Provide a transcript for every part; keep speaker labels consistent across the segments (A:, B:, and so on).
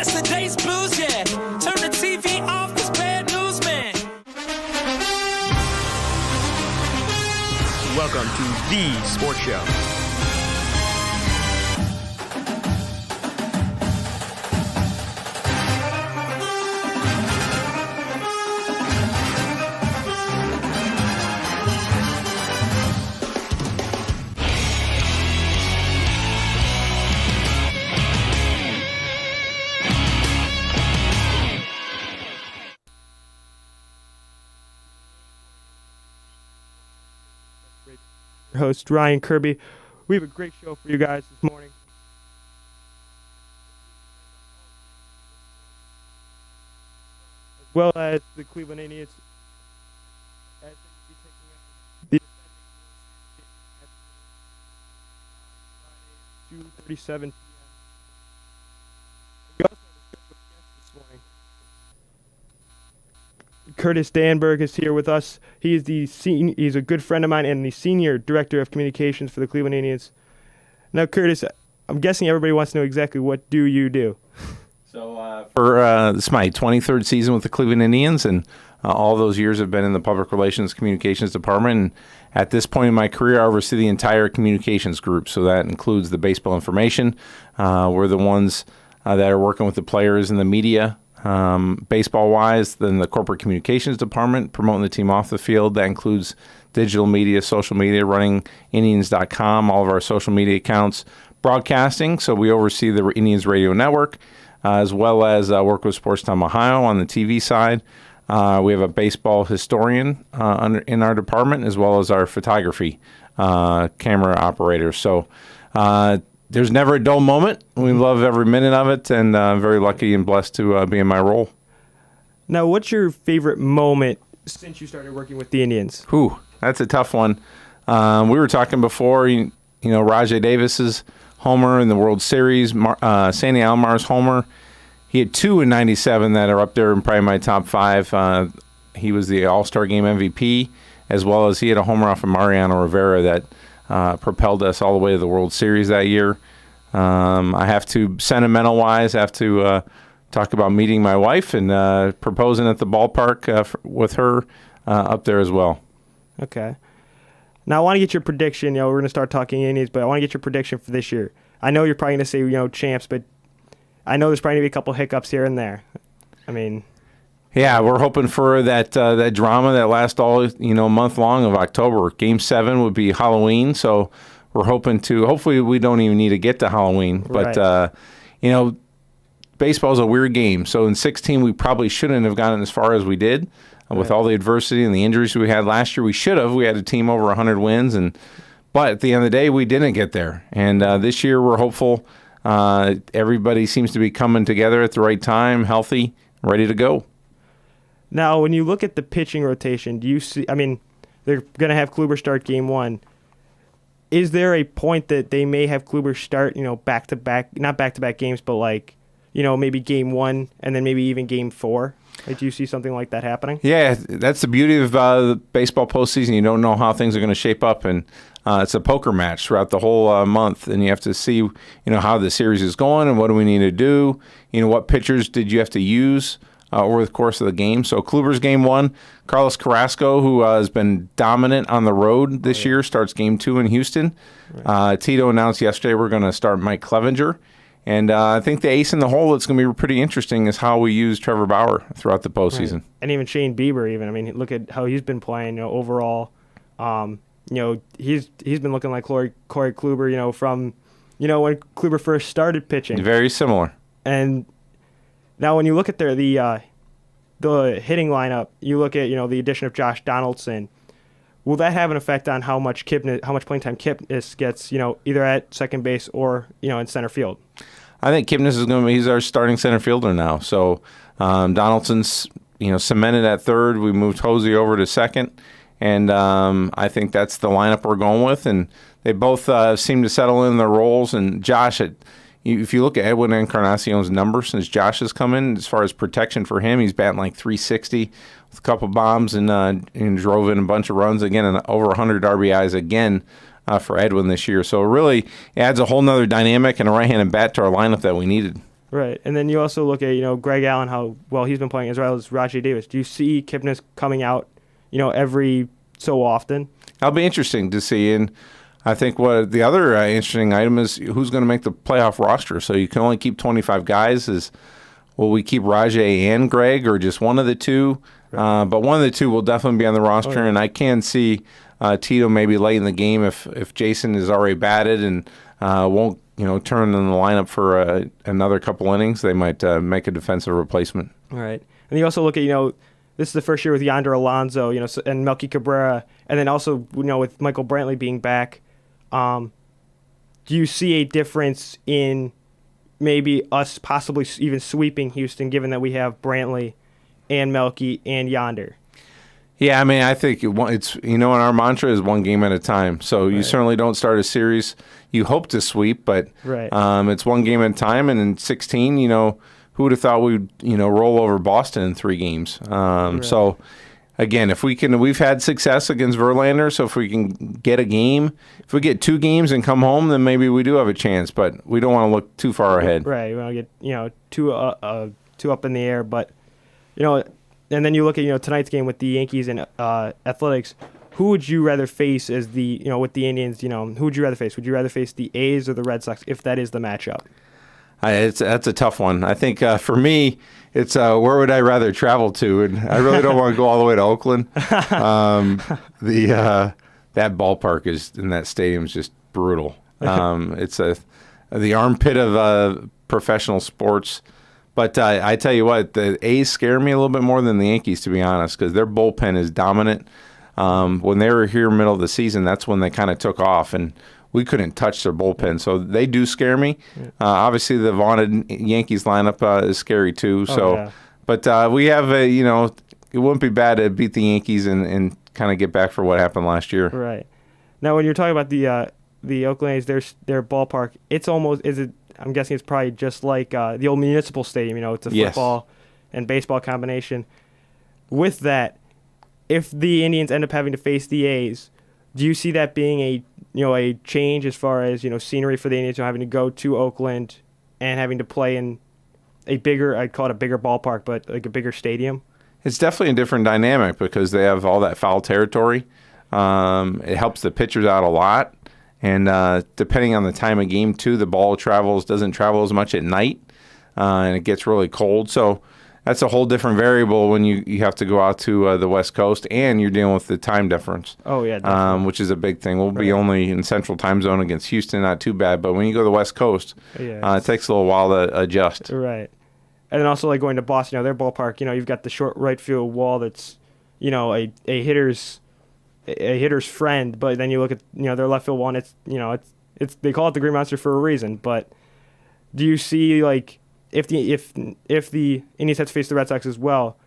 A: yesterday's blues, yeah. Turn the TV off, cause bad news, man.
B: Welcome to The Sports Show.
C: Host Ryan Kirby. We have a great show for you guys this morning. As well as the Cleveland Indians. As they will be taking out the 2:37 p.m. We also have a special guest this morning. Curtis Danberg is here with us. He is he's a good friend of mine and the senior director of communications for the Cleveland Indians. Now, Curtis, I'm guessing everybody wants to know exactly what do you do.
D: So this is my 23rd season with the Cleveland Indians, and all those years have been in the public relations communications department. And at this point in my career, I oversee the entire communications group. So that includes the baseball information. We're the ones that are working with the players and the media. Baseball-wise, then the corporate communications department, promoting the team off the field. That includes digital media, social media, running Indians.com, all of our social media accounts, broadcasting. So we oversee the Indians radio network, as well as work with Sportstime Ohio on the TV side. We have a baseball historian in our department, as well as our photography camera operators. So there's never a dull moment. We love every minute of it, and I'm very lucky and blessed to be in my role.
C: Now, what's your favorite moment since you started working with the Indians?
D: Whew, that's a tough one. We were talking before, you know, Rajai Davis's homer in the World Series, Sandy Almar's homer. He had two in 97 that are up there in probably my top five. He was the All-Star Game MVP, as well as he had a homer off of Mariano Rivera that propelled us all the way to the World Series that year. I have to, sentimental-wise, talk about meeting my wife and proposing at the ballpark with her up there as well.
C: Okay. Now, I want to get your prediction. You know, we're going to start talking Indians, but I want to get your prediction for this year. I know you're probably going to say, you know, champs, but I know there's probably going to be a couple hiccups here and there. I mean...
D: Yeah, we're hoping for that drama that lasts all, month long of October. Game 7 would be Halloween, so we're hoping to. Hopefully, we don't even need to get to Halloween. But
C: right.
D: Baseball is a weird game. So in 16, we probably shouldn't have gotten as far as we did with all the adversity and the injuries we had last year. We should have. We had a team over 100 wins, but at the end of the day, we didn't get there. And this year, we're hopeful. Everybody seems to be coming together at the right time, healthy, ready to go.
C: Now, when you look at the pitching rotation, do you see, I mean, they're going to have Kluber start game 1. Is there a point that they may have Kluber start, back-to-back, not back-to-back games, but maybe game 1 and then maybe even game 4? Like, do you see something like that happening?
D: Yeah, that's the beauty of the baseball postseason. You don't know how things are going to shape up, and it's a poker match throughout the whole month, and you have to see, how the series is going and what do we need to do. What pitchers did you have to use over the course of the game. So Kluber's game 1. Carlos Carrasco, who has been dominant on the road this year, starts game 2 in Houston. Right. Tito announced yesterday we're going to start Mike Clevenger. And I think the ace in the hole that's going to be pretty interesting is how we use Trevor Bauer throughout the postseason. Right.
C: And even Shane Bieber even. I mean, look at how he's been playing, overall. He's been looking like Corey Kluber, from, when Kluber first started pitching.
D: Very similar. And
C: now, when you look at the hitting lineup, you look at the addition of Josh Donaldson. Will that have an effect on how much playing time Kipnis gets? Either at second base or in center field.
D: I think Kipnis is going to be. He's our starting center fielder now. So Donaldson's cemented at third. We moved Hosey over to second, and I think that's the lineup we're going with. And they both seem to settle in their roles. And Josh if you look at Edwin Encarnacion's numbers since Josh has come in, as far as protection for him, he's batting like 360 with a couple bombs and drove in a bunch of runs again, and over 100 RBIs again for Edwin this year. So it really adds a whole nother dynamic and a right-handed bat to our lineup that we needed.
C: Right. And then you also look at, Greg Allen, how well he's been playing, as well as Rajay Davis. Do you see Kipnis coming out, every so often?
D: That'll be interesting to see. And I think what the other interesting item is who's going to make the playoff roster. So you can only keep 25 guys. Will we keep Rajay and Greg, or just one of the two? Right. But one of the two will definitely be on the roster. And I can see Tito maybe late in the game if Jason is already batted and won't turn in the lineup for another couple innings. They might make a defensive replacement.
C: All right. And you also look at, this is the first year with Yonder Alonso, and Melky Cabrera, and then also, with Michael Brantley being back. Do you see a difference in maybe us possibly even sweeping Houston, given that we have Brantley and Melky and Yonder?
D: Yeah, I mean, I think it's our mantra is one game at a time. So you certainly don't start a series. You hope to sweep, but it's one game at a time. And in 16, who would have thought we'd roll over Boston in 3 games? So again, if we can, we've had success against Verlander. So if we can get a game, if we get 2 games and come home, then maybe we do have a chance. But we don't want to look too far ahead.
C: Right. We want to get two up in the air, but and then you look at tonight's game with the Yankees and Athletics. Who would you rather face as the with the Indians? Who would you rather face? Would you rather face the A's or the Red Sox if that is the matchup?
D: That's a tough one. I think for me, it's where would I rather travel to, and I really don't want to go all the way to Oakland. That ballpark and that stadium is just brutal. It's the armpit of professional sports. But I tell you what, the A's scare me a little bit more than the Yankees, to be honest, because their bullpen is dominant. When they were here middle of the season, that's when they kind of took off, and we couldn't touch their bullpen. So they do scare me. Obviously, the vaunted Yankees lineup is scary too. But we have it wouldn't be bad to beat the Yankees and kind of get back for what happened last year.
C: Right. Now, when you're talking about the Oakland A's, their ballpark, I'm guessing it's probably just like the old Municipal Stadium. It's a football and baseball combination. With that, if the Indians end up having to face the A's, do you see that being a change as far as scenery for the Indians, having to go to Oakland and having to play in a bigger, I'd call it a bigger ballpark, but like a bigger stadium?
D: It's definitely a different dynamic because they have all that foul territory. It helps the pitchers out a lot. And depending on the time of game, too, the ball doesn't travel as much at night, and it gets really cold. So that's a whole different variable when you have to go out to the West Coast, and you're dealing with the time difference.
C: Oh, yeah, definitely.
D: Which is a big thing. We'll be only in Central Time Zone against Houston, not too bad. But when you go to the West Coast, it takes a little while to adjust.
C: Right. And then also like going to Boston, their ballpark, you've got the short right field wall that's, a hitter's friend, but then you look at their left field wall, and it's they call it the Green Monster for a reason. But do you see if the Indians had to face the Red Sox as well,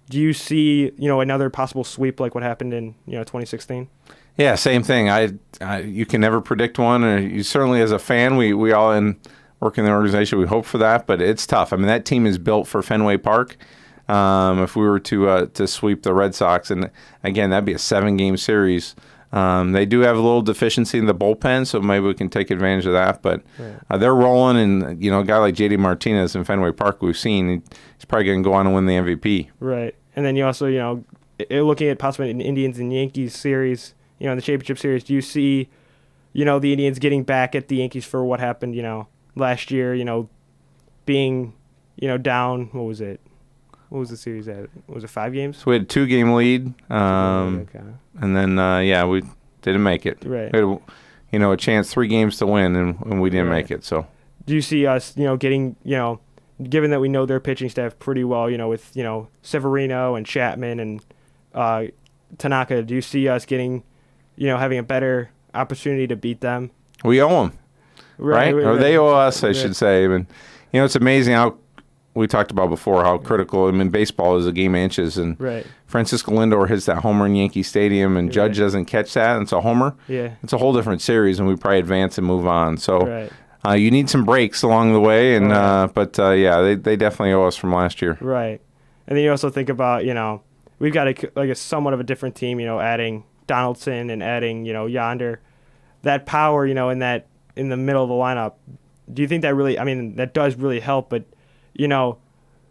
C: do you see another possible sweep like what happened in 2016?
D: Yeah, same thing. You can never predict one, and you certainly as a fan, we all work in the organization, we hope for that, but it's tough. I mean, that team is built for Fenway Park. If we were to sweep the Red Sox, and again, that'd be a 7-game series. They do have a little deficiency in the bullpen, so maybe we can take advantage of that. But they're rolling, and a guy like JD Martinez in Fenway Park, we've seen, he's probably going to go on and win the MVP.
C: Right, and then you also looking at possibly an Indians and Yankees series, in the championship series. Do you see, the Indians getting back at the Yankees for what happened, last year? Being, down. What was it? What was the series at? Was it 5 games?
D: So we had a 2-game lead, and then we didn't make it.
C: Right.
D: We had a chance 3 games to win, and we didn't make it. So,
C: do you see us, getting, given that we know their pitching staff pretty well, with Severino and Chapman and Tanaka, do you see us getting, having a better opportunity to beat them?
D: We owe them, right? Or they owe us, I should say. And it's amazing how. We talked about before how critical, baseball is a game of inches. And Francisco Lindor hits that homer in Yankee Stadium, and Judge doesn't catch that, and it's a homer.
C: Yeah.
D: It's a whole different series, and we probably advance and move on. So you need some breaks along the way, and but they definitely owe us from last year.
C: Right. And then you also think about, we've got a somewhat of a different team, adding Donaldson and adding, Yonder. That power, in the middle of the lineup, do you think that really, that does really help, but you know,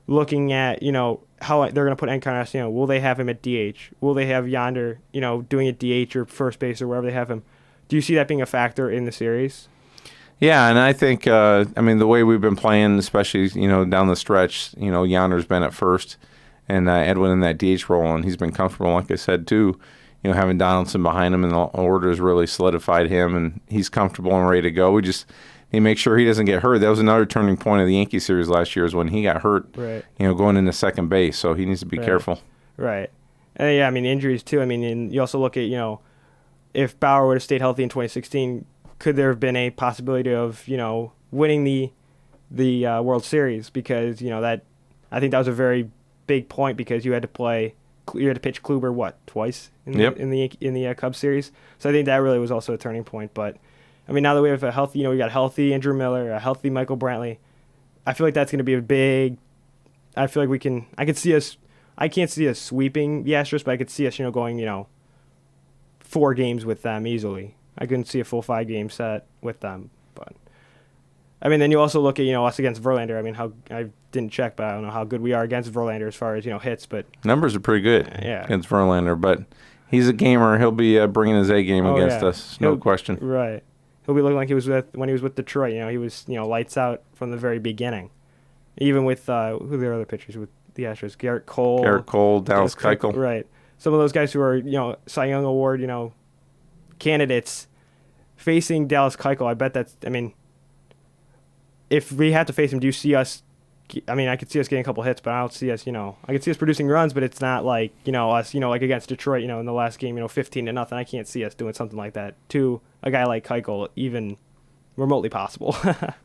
C: looking at, you know, how they're going to put Encarnacion. Will they have him at DH? Will they have Yonder, you know, doing it DH or first base or wherever they have him? Do you see that being a factor in the series?
D: Yeah, and I think, I mean, the way we've been playing, especially, you know, down the stretch, you know, Yonder's been at first and Edwin in that DH role, and he's been comfortable, like I said, too. You know, having Donaldson behind him in the order has really solidified him, and he's comfortable and ready to go. We just need to make sure he doesn't get hurt. That was another turning point of the Yankee series last year is when he got hurt,
C: Right.
D: you know, going into second base. So he needs to be careful.
C: Right. And yeah, I mean, injuries too. I mean, and you also look at, you know, if Bauer would have stayed healthy in 2016, could there have been a possibility of, you know, winning the World Series? Because, you know, that I think that was a very big point because you had to pitch Kluber twice in the Cubs series. So I think that really was also a turning point. But I mean, now that we have a healthy, you know, we got a healthy Andrew Miller, a healthy Michael Brantley, I feel like that's going to be a big. I feel like I could see us. I can't see us sweeping the Astros, but I could see us, you know, going, you know, 4 games with them easily. I couldn't see a full 5-game set with them, but I mean, then you also look at, you know, us against Verlander. I mean, I didn't check, but I don't know how good we are against Verlander as far as, you know, hits. But
D: numbers are pretty good against Verlander, but he's a gamer. He'll be bringing his A game against us, no question.
C: Right, he'll be looking like when he was with Detroit. You know, he was, you know, lights out from the very beginning. Even with who are the other pitchers with the Astros? Garrett Cole,
D: Dallas Keuchel.
C: Right, some of those guys who are, you know, Cy Young Award, you know, candidates facing Dallas Keuchel. I bet that's. I mean, if we have to face him, do you see us? I mean, I could see us getting a couple hits, but I don't see us, you know, I could see us producing runs, but it's not like, you know, us, you know, like against Detroit, you know, in the last game, you know, 15-0. I can't see us doing something like that to a guy like Keuchel, even remotely possible.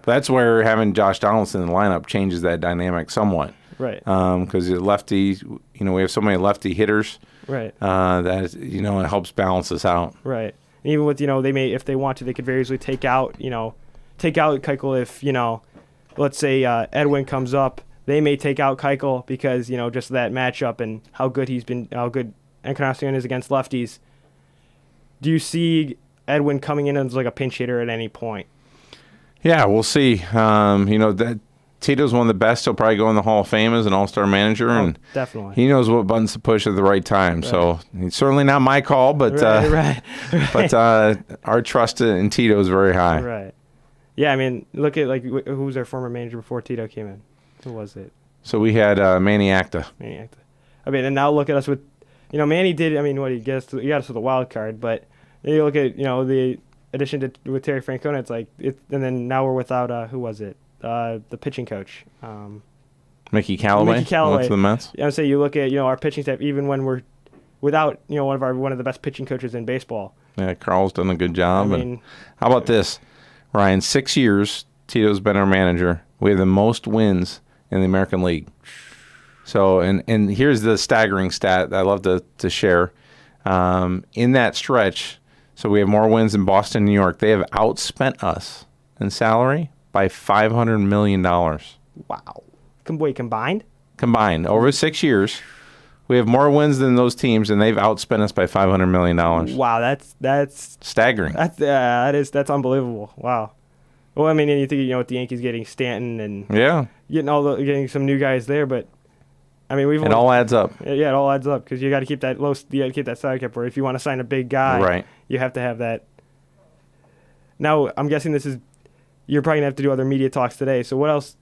D: That's where having Josh Donaldson in the lineup changes that dynamic somewhat.
C: Right.
D: Because lefty, you know, we have so many lefty hitters.
C: Right.
D: That, you know, it helps balance us out.
C: Right. And even with, you know, if they want to, they could very easily take out Keuchel if, you know, let's say Edwin comes up, they may take out Keuchel because, you know, just that matchup and how good Encarnacion is against lefties. Do you see Edwin coming in as like a pinch hitter at any point?
D: Yeah, we'll see. You know, that Tito's one of the best. He'll probably go in the Hall of Fame as an all-star manager, and
C: definitely
D: he knows what buttons to push at the right time. Right. So it's certainly not my call, but
C: right.
D: But our trust in Tito is very high.
C: Right. Yeah, I mean, look at like who was our former manager before Tito came in? Who was it?
D: So we had Manny Acta.
C: I mean, and now look at us with, you know, Manny did. I mean, he got us to the wild card, but you look at, you know, the addition with Terry Francona. It's like and then now we're without who was it? The pitching coach.
D: Mickey Callaway. Went to the Mets.
C: I would say you look at, you know, our pitching staff, even when we're without, you know, one of the best pitching coaches in baseball.
D: Yeah, Carl's done a good job.
C: I mean,
D: how about this, Ryan? 6 years Tito's been our manager. We have the most wins in the American League. So, and here's the staggering stat that I love to share. In that stretch, so we have more wins than Boston, New York. They have outspent us in salary by $500 million.
C: Wow. Wait, combined?
D: Combined. Over 6 years, we have more wins than those teams, and they've outspent us by $500 million.
C: Wow, that's
D: staggering.
C: That's unbelievable. Wow. Well, I mean, and you think, you know, with the Yankees getting Stanton and getting some new guys there, but I mean, it
D: all adds up.
C: Yeah, it all adds up because you got to keep that salary cap. Where if you want to sign a big guy,
D: right,
C: you have to have that. Now, I'm guessing you're probably gonna have to do other media talks today. So, what else?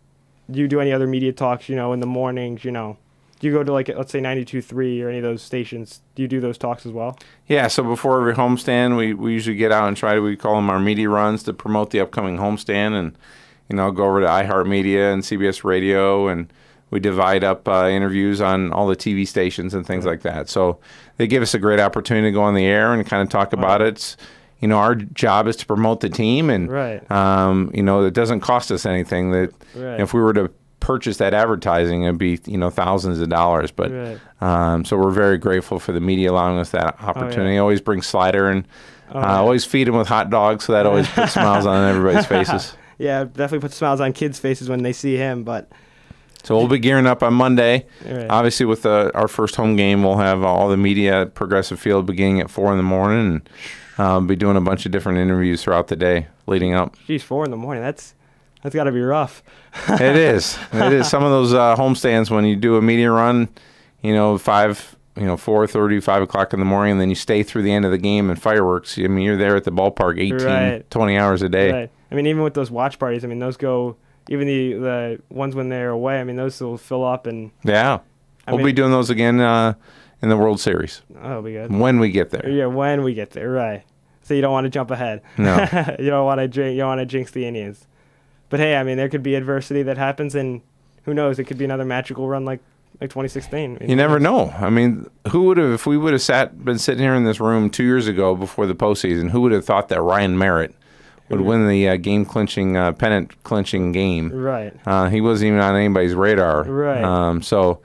C: Do you do any other media talks? You know, in the mornings, you know. Do you go to, like, let's say 92.3 or any of those stations? Do you do those talks as well? Yeah,
D: so before every homestand, we usually get out and we call them our media runs to promote the upcoming homestand. And, you know, go over to iHeartMedia and CBS Radio, and we divide up interviews on all the TV stations and things like that. So they give us a great opportunity to go on the air and kind of talk about it. It's, you know, our job is to promote the team, and, you know, it doesn't cost us anything. That if we were to purchase that advertising, it'd be, you know, thousands of dollars. But so we're very grateful for the media allowing us that opportunity. Always bring Slider and always feed him with hot dogs, so that always puts smiles on everybody's faces.
C: Yeah, definitely puts smiles on kids' faces when they see him. But
D: so we'll be gearing up on Monday. Obviously, with our first home game, we'll have all the media at Progressive Field beginning at 4 in the morning, and be doing a bunch of different interviews throughout the day leading up.
C: Geez, 4 in the morning. That's got to be rough.
D: It is. It is. Some of those homestands when you do a media run, 4:30, 5 o'clock in the morning, and then you stay through the end of the game and fireworks. I mean, you're there at the ballpark 18,
C: Right.
D: 20 hours a day.
C: Right. I mean, even with those watch parties, I mean, those go, even the ones when they're away, I mean, those will fill up and
D: Yeah. We'll be
C: mean-
D: doing those again in the World Series
C: that'll be good.
D: when we get there.
C: Yeah, when we get there, right. So you don't want to jump ahead.
D: No.
C: You don't want to jinx the Indians. But hey, I mean, there could be adversity that happens, and who knows? It could be another magical run like 2016. I mean,
D: You never know. I mean, who would have, if we would have been sitting here in this room 2 years ago before the postseason, who would have thought that Ryan Merritt would win the pennant clinching game?
C: Right.
D: He wasn't even on anybody's radar.
C: Right.
D: So,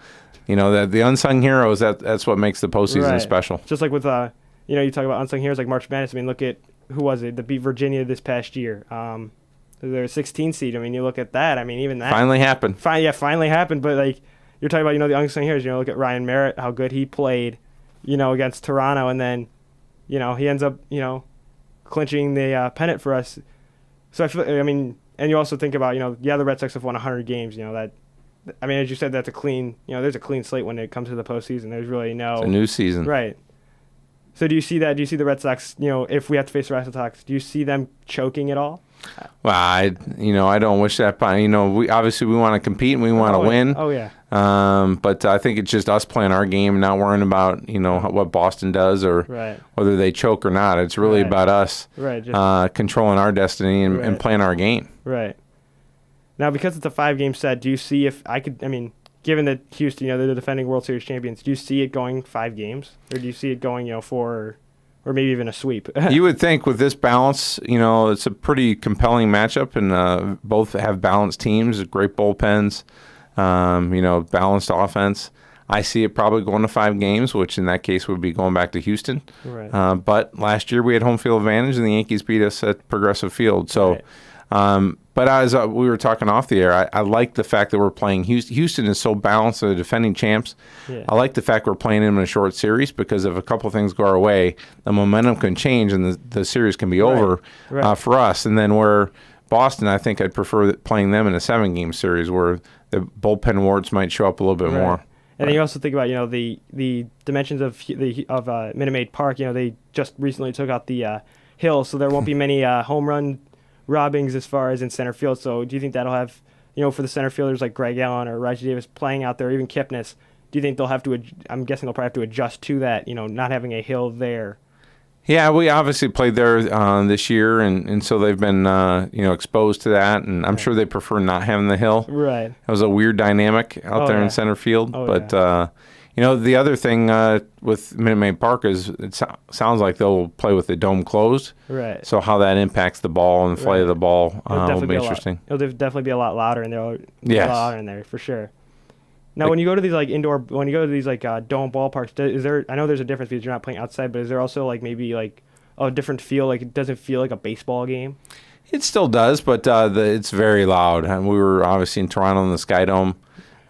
D: the unsung heroes, that's what makes the postseason
C: Right.
D: special.
C: Just like with, you talk about unsung heroes like March Madness. I mean, look at, who was it that beat Virginia this past year? They're a 16 seed. I mean, you look at that. I mean, even that.
D: Finally happened.
C: Finally happened. But, like, you're talking about, the unsung heroes. Look at Ryan Merritt, how good he played, against Toronto. And then, he ends up, clinching the pennant for us. So, and you also think about, the Red Sox have won 100 games, as you said, that's a clean, there's a clean slate when it comes to the postseason. There's really no.
D: It's a new season.
C: Right. So do you see that? Do you see the Red Sox, if we have to face the Red Sox, do you see them choking at all?
D: Well, I don't wish that. We obviously we want to compete and we want to win.
C: Oh, yeah.
D: But I think it's just us playing our game, not worrying about what Boston does or
C: Right.
D: whether they choke or not. It's really
C: Right.
D: about us
C: Right. Just,
D: controlling our destiny and
C: Right.
D: playing our game.
C: right. Now, because it's a 5-game set, do you see given that Houston, they're the defending World Series champions, do you see it going 5 games? Or do you see it going, 4 or maybe even a sweep?
D: You would think with this balance, it's a pretty compelling matchup, and both have balanced teams, great bullpens, balanced offense. I see it probably going to 5 games, which in that case would be going back to Houston.
C: Right.
D: But last year we had home field advantage, and the Yankees beat us at Progressive Field. So,
C: Right.
D: but as we were talking off the air, I like the fact that we're playing Houston. Houston is so balanced; they're the defending champs.
C: Yeah.
D: I like the fact we're playing them in a short series because if a couple things go our way, the momentum can change and the series can be over
C: Right.
D: for us. And then where Boston, I think I'd prefer playing them in a 7-game series where the bullpen awards might show up a little bit more.
C: And then you also think about the dimensions of Minute Maid Park. They just recently took out the hill, so there won't be many home run robbings as far as in center field. So do you think that'll have for the center fielders like Greg Allen or Rajai Davis playing out there, or even Kipnis? Do you think they'll have to? I'm guessing they'll probably have to adjust to that. Not having a hill there.
D: Yeah, we obviously played there this year, and so they've been exposed to that, and I'm sure they prefer not having the hill.
C: Right.
D: It was a weird dynamic out there
C: yeah.
D: in center field,
C: Oh,
D: but the other thing with Minute Maid Park is it sounds like they'll play with the dome closed.
C: Right.
D: So how that impacts the ball and the flight of the ball will be
C: a
D: interesting.
C: It'll definitely be a lot louder in there.
D: Yes.
C: A lot louder in there for sure. Now, when you go to these when you go to these dome ballparks, is there? I know there's a difference because you're not playing outside, but is there also maybe a different feel? It doesn't feel like a baseball game.
D: It still does, but it's very loud. And we were obviously in Toronto in the Sky Dome,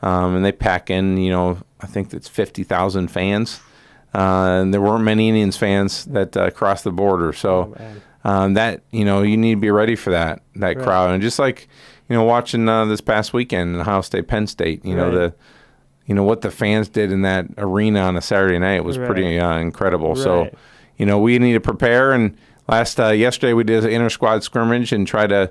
D: and they pack in, I think it's 50,000 fans. And there weren't many Indians fans that crossed the border. So that, you need to be ready for that crowd. And just like, watching this past weekend in Ohio State, Penn State, what the fans did in that arena on a Saturday night was pretty incredible.
C: Right.
D: So, we need to prepare. And yesterday we did an inter-squad scrimmage and tried to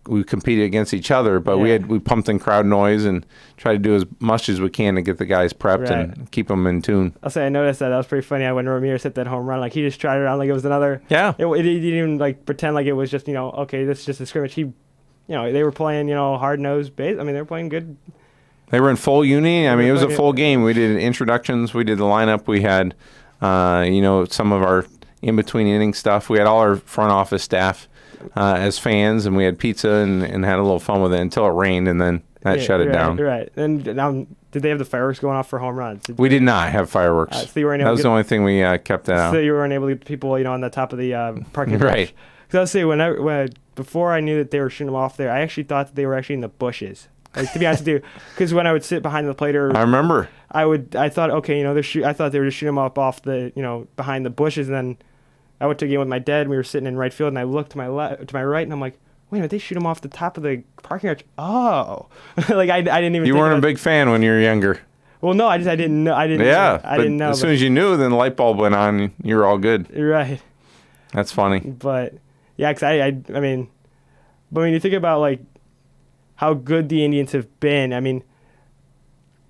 D: we competed against each other, but we pumped in crowd noise and tried to do as much as we can to get the guys prepped and keep them in tune.
C: I'll say I noticed that was pretty funny. When Ramirez hit that home run, he just tried it around like it was another.
D: Yeah.
C: He didn't even pretend like it was just okay, this is just a scrimmage. They were playing hard nosed base. I mean, they were playing good.
D: They were in full uni. I mean, it was a full game. We did introductions. We did the lineup. We had some of our in between inning stuff. We had all our front office staff as fans, and we had pizza and had a little fun with it until it rained, and then that shut it down.
C: Right. And now, did they have the fireworks going off for home runs?
D: We did not have fireworks.
C: So you weren't able
D: that was the only thing we kept that out.
C: So you weren't able to get people, on the top of the parking lot.
D: Right.
C: Because I was saying, before I knew that they were shooting them off there, I actually thought that they were actually in the bushes. To be honest with you, because when I would sit behind the plate,
D: I remember.
C: I thought, okay, I thought they were just shooting them off the, behind the bushes, and then I went to a game with my dad, and we were sitting in right field, and I looked to my right, and I'm like, wait a minute, they shoot him off the top of the parking lot. Oh, like I didn't even.
D: You
C: think
D: weren't a
C: about-
D: big fan when you were younger.
C: Well, no, I didn't know. I didn't.
D: Yeah,
C: I
D: but
C: didn't know.
D: as soon as you knew, then the light bulb went on. You were all good.
C: Right.
D: That's funny.
C: But yeah, 'cause I mean, but when you think about like how good the Indians have been, I mean,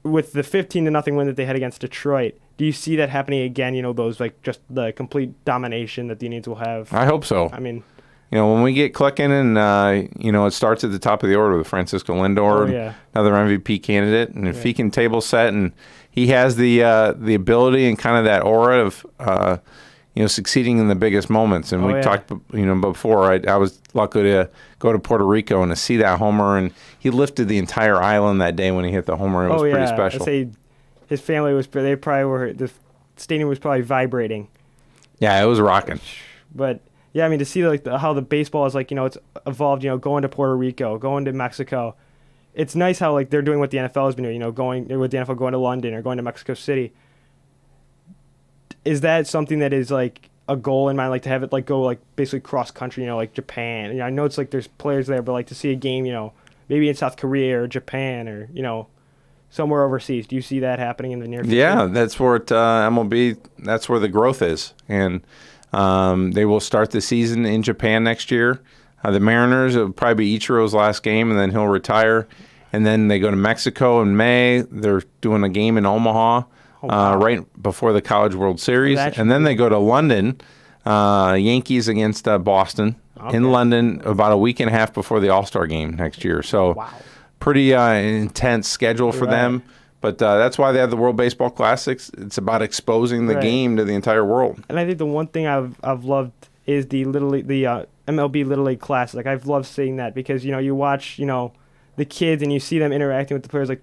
C: with the 15-0 win that they had against Detroit, do you see that happening again? You know, those like just the complete domination that the Indians will have.
D: I hope so.
C: I mean,
D: When we get clicking and, it starts at the top of the order with Francisco Lindor,
C: Oh, yeah.
D: another MVP candidate. And if he can table set and he has the ability and kind of that aura of, succeeding in the biggest moments. And
C: Oh,
D: we
C: yeah.
D: talked, before, I was lucky to go to Puerto Rico and to see that homer. And he lifted the entire island that day when he hit the homer. It was pretty special.
C: I say his family was. They probably were. The stadium was probably vibrating.
D: Yeah, it was rocking.
C: But yeah, I mean, to see like how the baseball is like, it's evolved. Going to Puerto Rico, going to Mexico. It's nice how like they're doing what the NFL has been doing. Going with the NFL, going to London or going to Mexico City. Is that something that is like a goal in mind, like to have it like go like basically cross country? Like Japan. I know it's like there's players there, but like to see a game, maybe in South Korea or Japan or somewhere overseas. Do you see that happening in the near future?
D: Yeah, that's where MLB. That's where the growth is, and they will start the season in Japan next year. The Mariners, it'll probably be Ichiro's last game, and then he'll retire. And then they go to Mexico in May. They're doing a game in Omaha right before the College World Series, and then they go to London. Yankees against Boston in London about a week and a half before the All-Star game next year. So. Pretty intense schedule for them, but that's why they have the World Baseball Classics. It's about exposing the game to the entire world.
C: And I think the one thing I've loved is the MLB Little League Classic. Like I've loved seeing that because you watch the kids and you see them interacting with the players. Like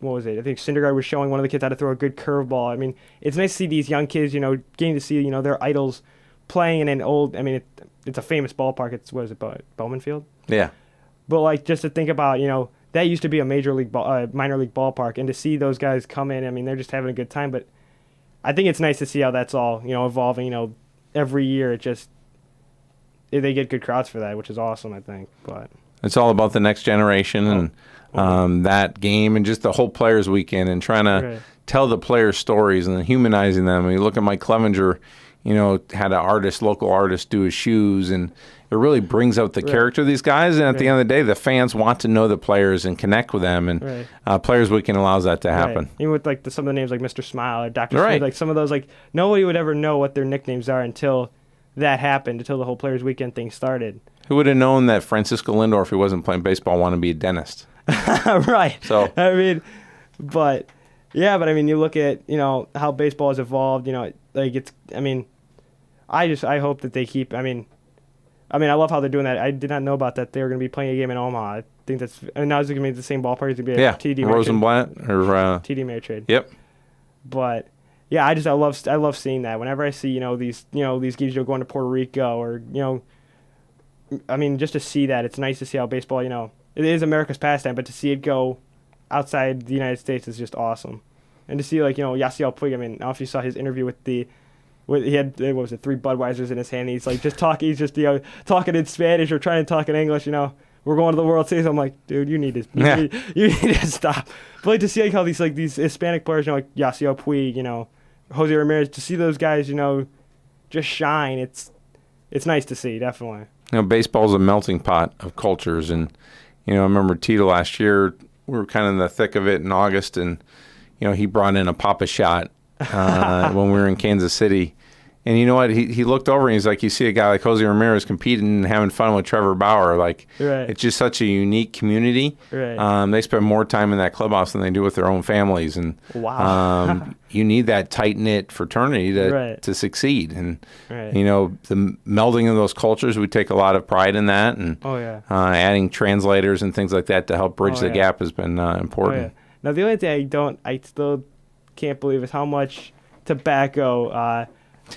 C: what was it? I think Syndergaard was showing one of the kids how to throw a good curveball. I mean, it's nice to see these young kids getting to see their idols playing in an old. I mean, it's a famous ballpark. It's what is it, Bowman Field?
D: Yeah.
C: But like just to think about that used to be a minor league ballpark, and to see those guys come in, I mean, they're just having a good time. But I think it's nice to see how that's all evolving. Every year they get good crowds for that, which is awesome. I think, but
D: it's all about the next generation and that game and just the whole Players Weekend and trying to tell the players' stories and then humanizing them. And you look at Mike Clevenger, had an local artist do his shoes, and it really brings out the character of these guys. And at the end of the day, the fans want to know the players and connect with them. And Players Weekend allows that to happen.
C: Even with like some of the names like Mr. Smile or Dr.
D: Right.
C: Smith, like some of those, like nobody would ever know what their nicknames are until that happened, until the whole Players Weekend thing started.
D: Who would have known that Francisco Lindor, if he wasn't playing baseball, wanted to be a dentist?
C: Right.
D: So
C: I mean, but I mean, you look at how baseball has evolved. Like it's. I mean, I hope that they keep. I mean, I love how they're doing that. I did not know about that. They were going to be playing a game in Omaha. I think that's. And now it's going to be the same ballpark. It's going to be a TD
D: Rosenblatt or
C: TD Ameritrade.
D: Yep.
C: But yeah, I love seeing that. Whenever I see these games going to Puerto Rico or I mean, just to see that, it's nice to see how baseball it is America's pastime, but to see it go outside the United States is just awesome. And to see like Yasiel Puig. I mean, I don't know if you saw his interview with he had 3 Budweisers in his hand. He's like just talking. He's just talking in Spanish or trying to talk in English. We're going to the World Series. I'm like, dude, you need to stop. But like to see like how these Hispanic players, like Yasiel Puig, Jose Ramirez, to see those guys, just shine. It's nice to see, definitely.
D: Baseball's a melting pot of cultures, and I remember Tito last year. We were kind of in the thick of it in August, and he brought in a Papa Shot when we were in Kansas City. And you know what? He looked over and he's like, you see a guy like Jose Ramirez competing and having fun with Trevor Bauer. Like, It's just such a unique community.
C: Right.
D: They spend more time in that clubhouse than they do with their own families. And you need that tight-knit fraternity to succeed. And, the melding of those cultures, we take a lot of pride in that. And adding translators and things like that to help bridge the gap has been important.
C: Now, the only thing I still can't believe is how much tobacco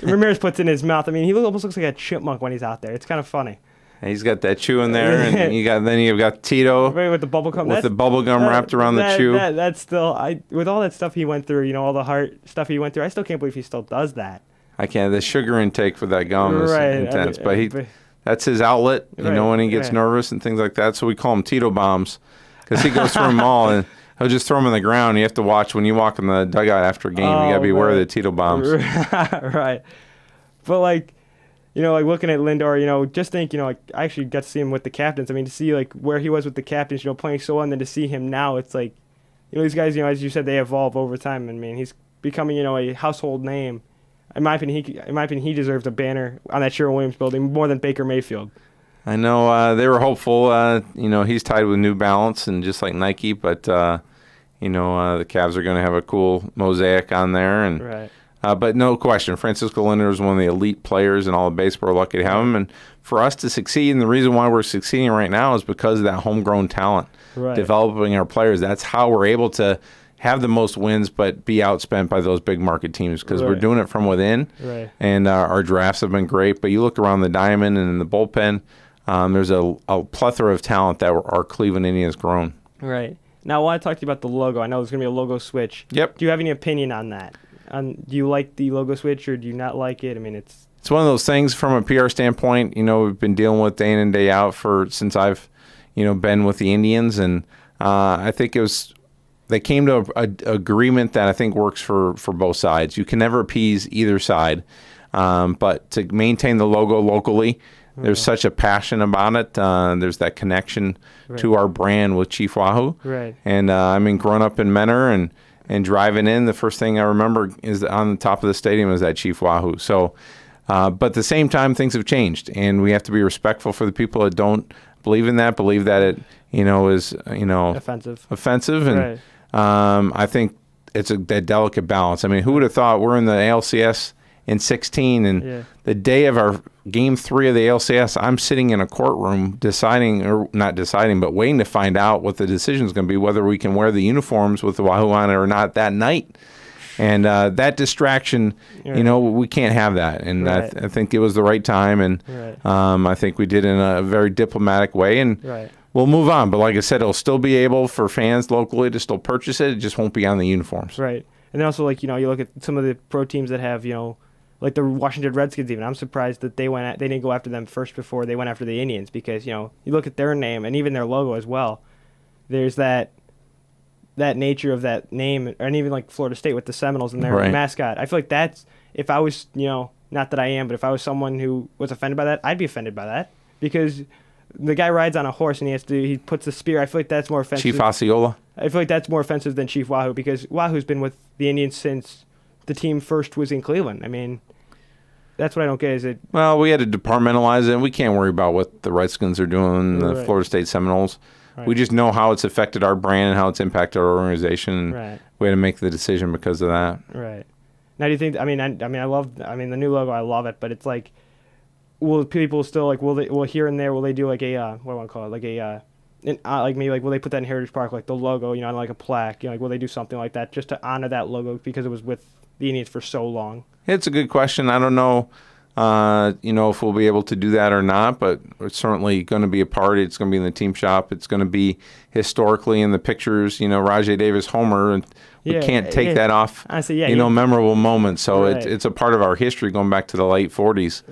C: Ramirez puts in his mouth. I mean, he almost looks like a chipmunk when he's out there. It's kind of funny.
D: And he's got that chew in there, and you've got Tito
C: with the bubble gum.
D: With the bubble gum wrapped around the chew.
C: That's still with all that stuff he went through. All the heart stuff he went through. I still can't believe he still does that.
D: I can't. The sugar intake for that gum is intense, but that's his outlet, you know, when he gets nervous and things like that. So we call him Tito Bombs because he goes through them all and he'll just throw them in the ground. You have to watch when you walk in the dugout after a game. You got to be aware of the Tito Bombs.
C: Right. But, like, you know, like looking at Lindor, you know, just think, you know, like I actually got to see him with the captains. I mean, to see like where he was with the captains, you know, playing so well, and then to see him now, it's like, you know, these guys, you know, as you said, they evolve over time. I mean, he's becoming, you know, a household name. In my opinion, he deserves a banner on that Sherwin-Williams building more than Baker Mayfield.
D: I know they were hopeful. You know, he's tied with New Balance and just like Nike, but you know, the Cavs are going to have a cool mosaic on there, and.
C: Right.
D: But no question, Francisco Lindor is one of the elite players in all of baseball. We're lucky to have him. And for us to succeed, and the reason why we're succeeding right now is because of that homegrown talent, developing our players. That's how we're able to have the most wins but be outspent by those big market teams because we're doing it from within.
C: Right.
D: And our drafts have been great. But you look around the diamond and in the bullpen, there's a plethora of talent that our Cleveland Indians grown.
C: Right. Now, I want to talk to you about the logo. I know there's going to be a logo switch.
D: Yep.
C: Do you have any opinion on that? Do you like the logo switch or do you not like it? I mean, it's
D: one of those things from a PR standpoint. You know, we've been dealing with day in and day out since I've, you know, been with the Indians, and I think they came to a agreement that I think works for both sides. You can never appease either side, but to maintain the logo locally, there's such a passion about it. There's that connection to our brand with Chief Wahoo.
C: Right.
D: And I mean, growing up in Menor and driving in, the first thing I remember is on the top of the stadium is that Chief Wahoo. So, but at the same time, things have changed, and we have to be respectful for the people that don't believe in that, believe that it, you know, is, you know, offensive, and I think it's a delicate balance. I mean, who would have thought we're in the ALCS in 16, and the day of our Game 3 of the ALCS, I'm sitting in a courtroom not deciding, but waiting to find out what the decision is going to be, whether we can wear the uniforms with the Wahoo on it or not that night. And that distraction, you know, we can't have that. And I think it was the right time, and I think we did it in a very diplomatic way, and we'll move on. But like I said, it'll still be able for fans locally to still purchase it. It just won't be on the uniforms.
C: Right. And then also, like, you know, you look at some of the pro teams that have, you know, like the Washington Redskins even. I'm surprised that they didn't go after them first before they went after the Indians, because, you know, you look at their name and even their logo as well. There's that nature of that name, and even like Florida State with the Seminoles and their mascot. I feel like that's, if I was, you know, not that I am, but if I was someone who was offended by that, I'd be offended by that, because the guy rides on a horse and he puts the spear. I feel like that's more offensive.
D: Chief Osceola.
C: I feel like that's more offensive than Chief Wahoo, because Wahoo's been with the Indians since the team first was in Cleveland. I mean, that's what I don't get. Is it?
D: Well, we had to departmentalize it, and we can't worry about what the Redskins are doing, the Florida State Seminoles. Right. We just know how it's affected our brand and how it's impacted our organization.
C: Right.
D: We had to make the decision because of that.
C: Right. Now, do you think? I mean, the new logo. I love it, but it's like, will people still like? Will here and there? Will they do like a what do I want to call it? Like a like maybe like will they put that in Heritage Park, like the logo, you know, on like a plaque? You know, like will they do something like that just to honor that logo because it was with the Indians for so long?
D: It's a good question. I don't know, you know, if we'll be able to do that or not, but it's certainly going to be a part. It's going to be in the team shop. It's going to be historically in the pictures, you know, Rajai Davis homer, and we can't take that off,
C: honestly,
D: you know, memorable moments. So it's a part of our history going back to the late 40s,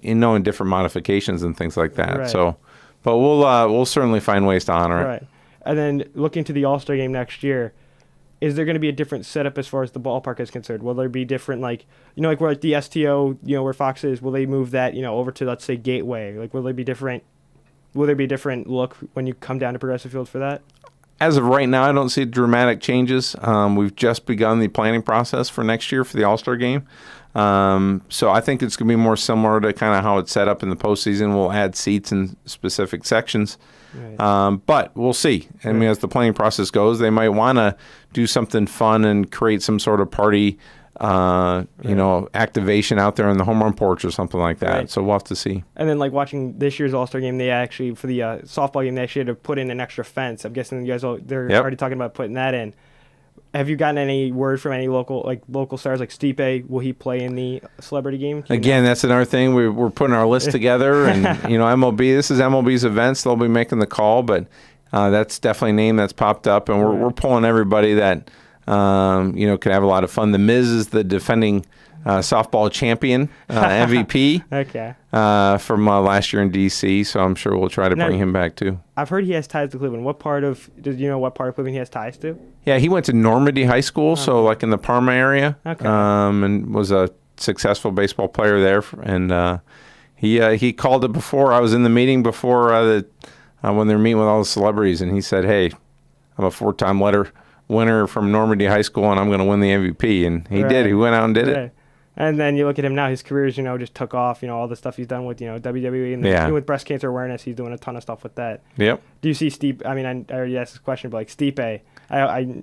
D: you know, in different modifications and things like that. So, but we'll certainly find ways to honor it.
C: Right. And then looking to the All-Star game next year, is there going to be a different setup as far as the ballpark is concerned? Will there be different, like, you know, like where at the STO, you know, where Fox is, will they move that, you know, over to, let's say, Gateway? Like, will there be a different look when you come down to Progressive Field for that?
D: As of right now, I don't see dramatic changes. We've just begun the planning process for next year for the All-Star game. So I think it's going to be more similar to kind of how it's set up in the postseason. We'll add seats in specific sections. But we'll see. I mean, as the planning process goes, they might want to do something fun and create some sort of party, you know, activation out there on the home run porch or something like that. So we'll have to see. And
C: then, like, watching this year's All-Star game, they actually, for the softball game, they actually had to put in an extra fence. I'm guessing you guys they're already talking about putting that in. Have you gotten any word from any local stars like Stipe? Will he play in the celebrity game?
D: Again, that's another thing. We're putting our list together, and you know, MLB. This is MLB's events. They'll be making the call, but that's definitely a name that's popped up, and we're pulling everybody that you know could have a lot of fun. The Miz is the defending softball champion, MVP
C: Okay.
D: from last year in D.C., so I'm sure we'll try to
C: Now-
D: bring him back too.
C: I've heard he has ties to Cleveland. What part of Cleveland he has ties to?
D: Yeah, he went to Normandy High School, so like in the Parma area,
C: Okay.
D: and was a successful baseball player there. And he called it before. I was in the meeting before when they were meeting with all the celebrities, and he said, "Hey, I'm a 4-time winner from Normandy High School, and I'm going to win the MVP." And he
C: Right.
D: did. He went out and did it.
C: Right. And then you look at him now, his career's, just took off, all the stuff he's done with, WWE and
D: Yeah.
C: with breast cancer awareness, he's doing a ton of stuff with that.
D: Yep.
C: Do you see Stipe, I already asked this question, but like Stipe,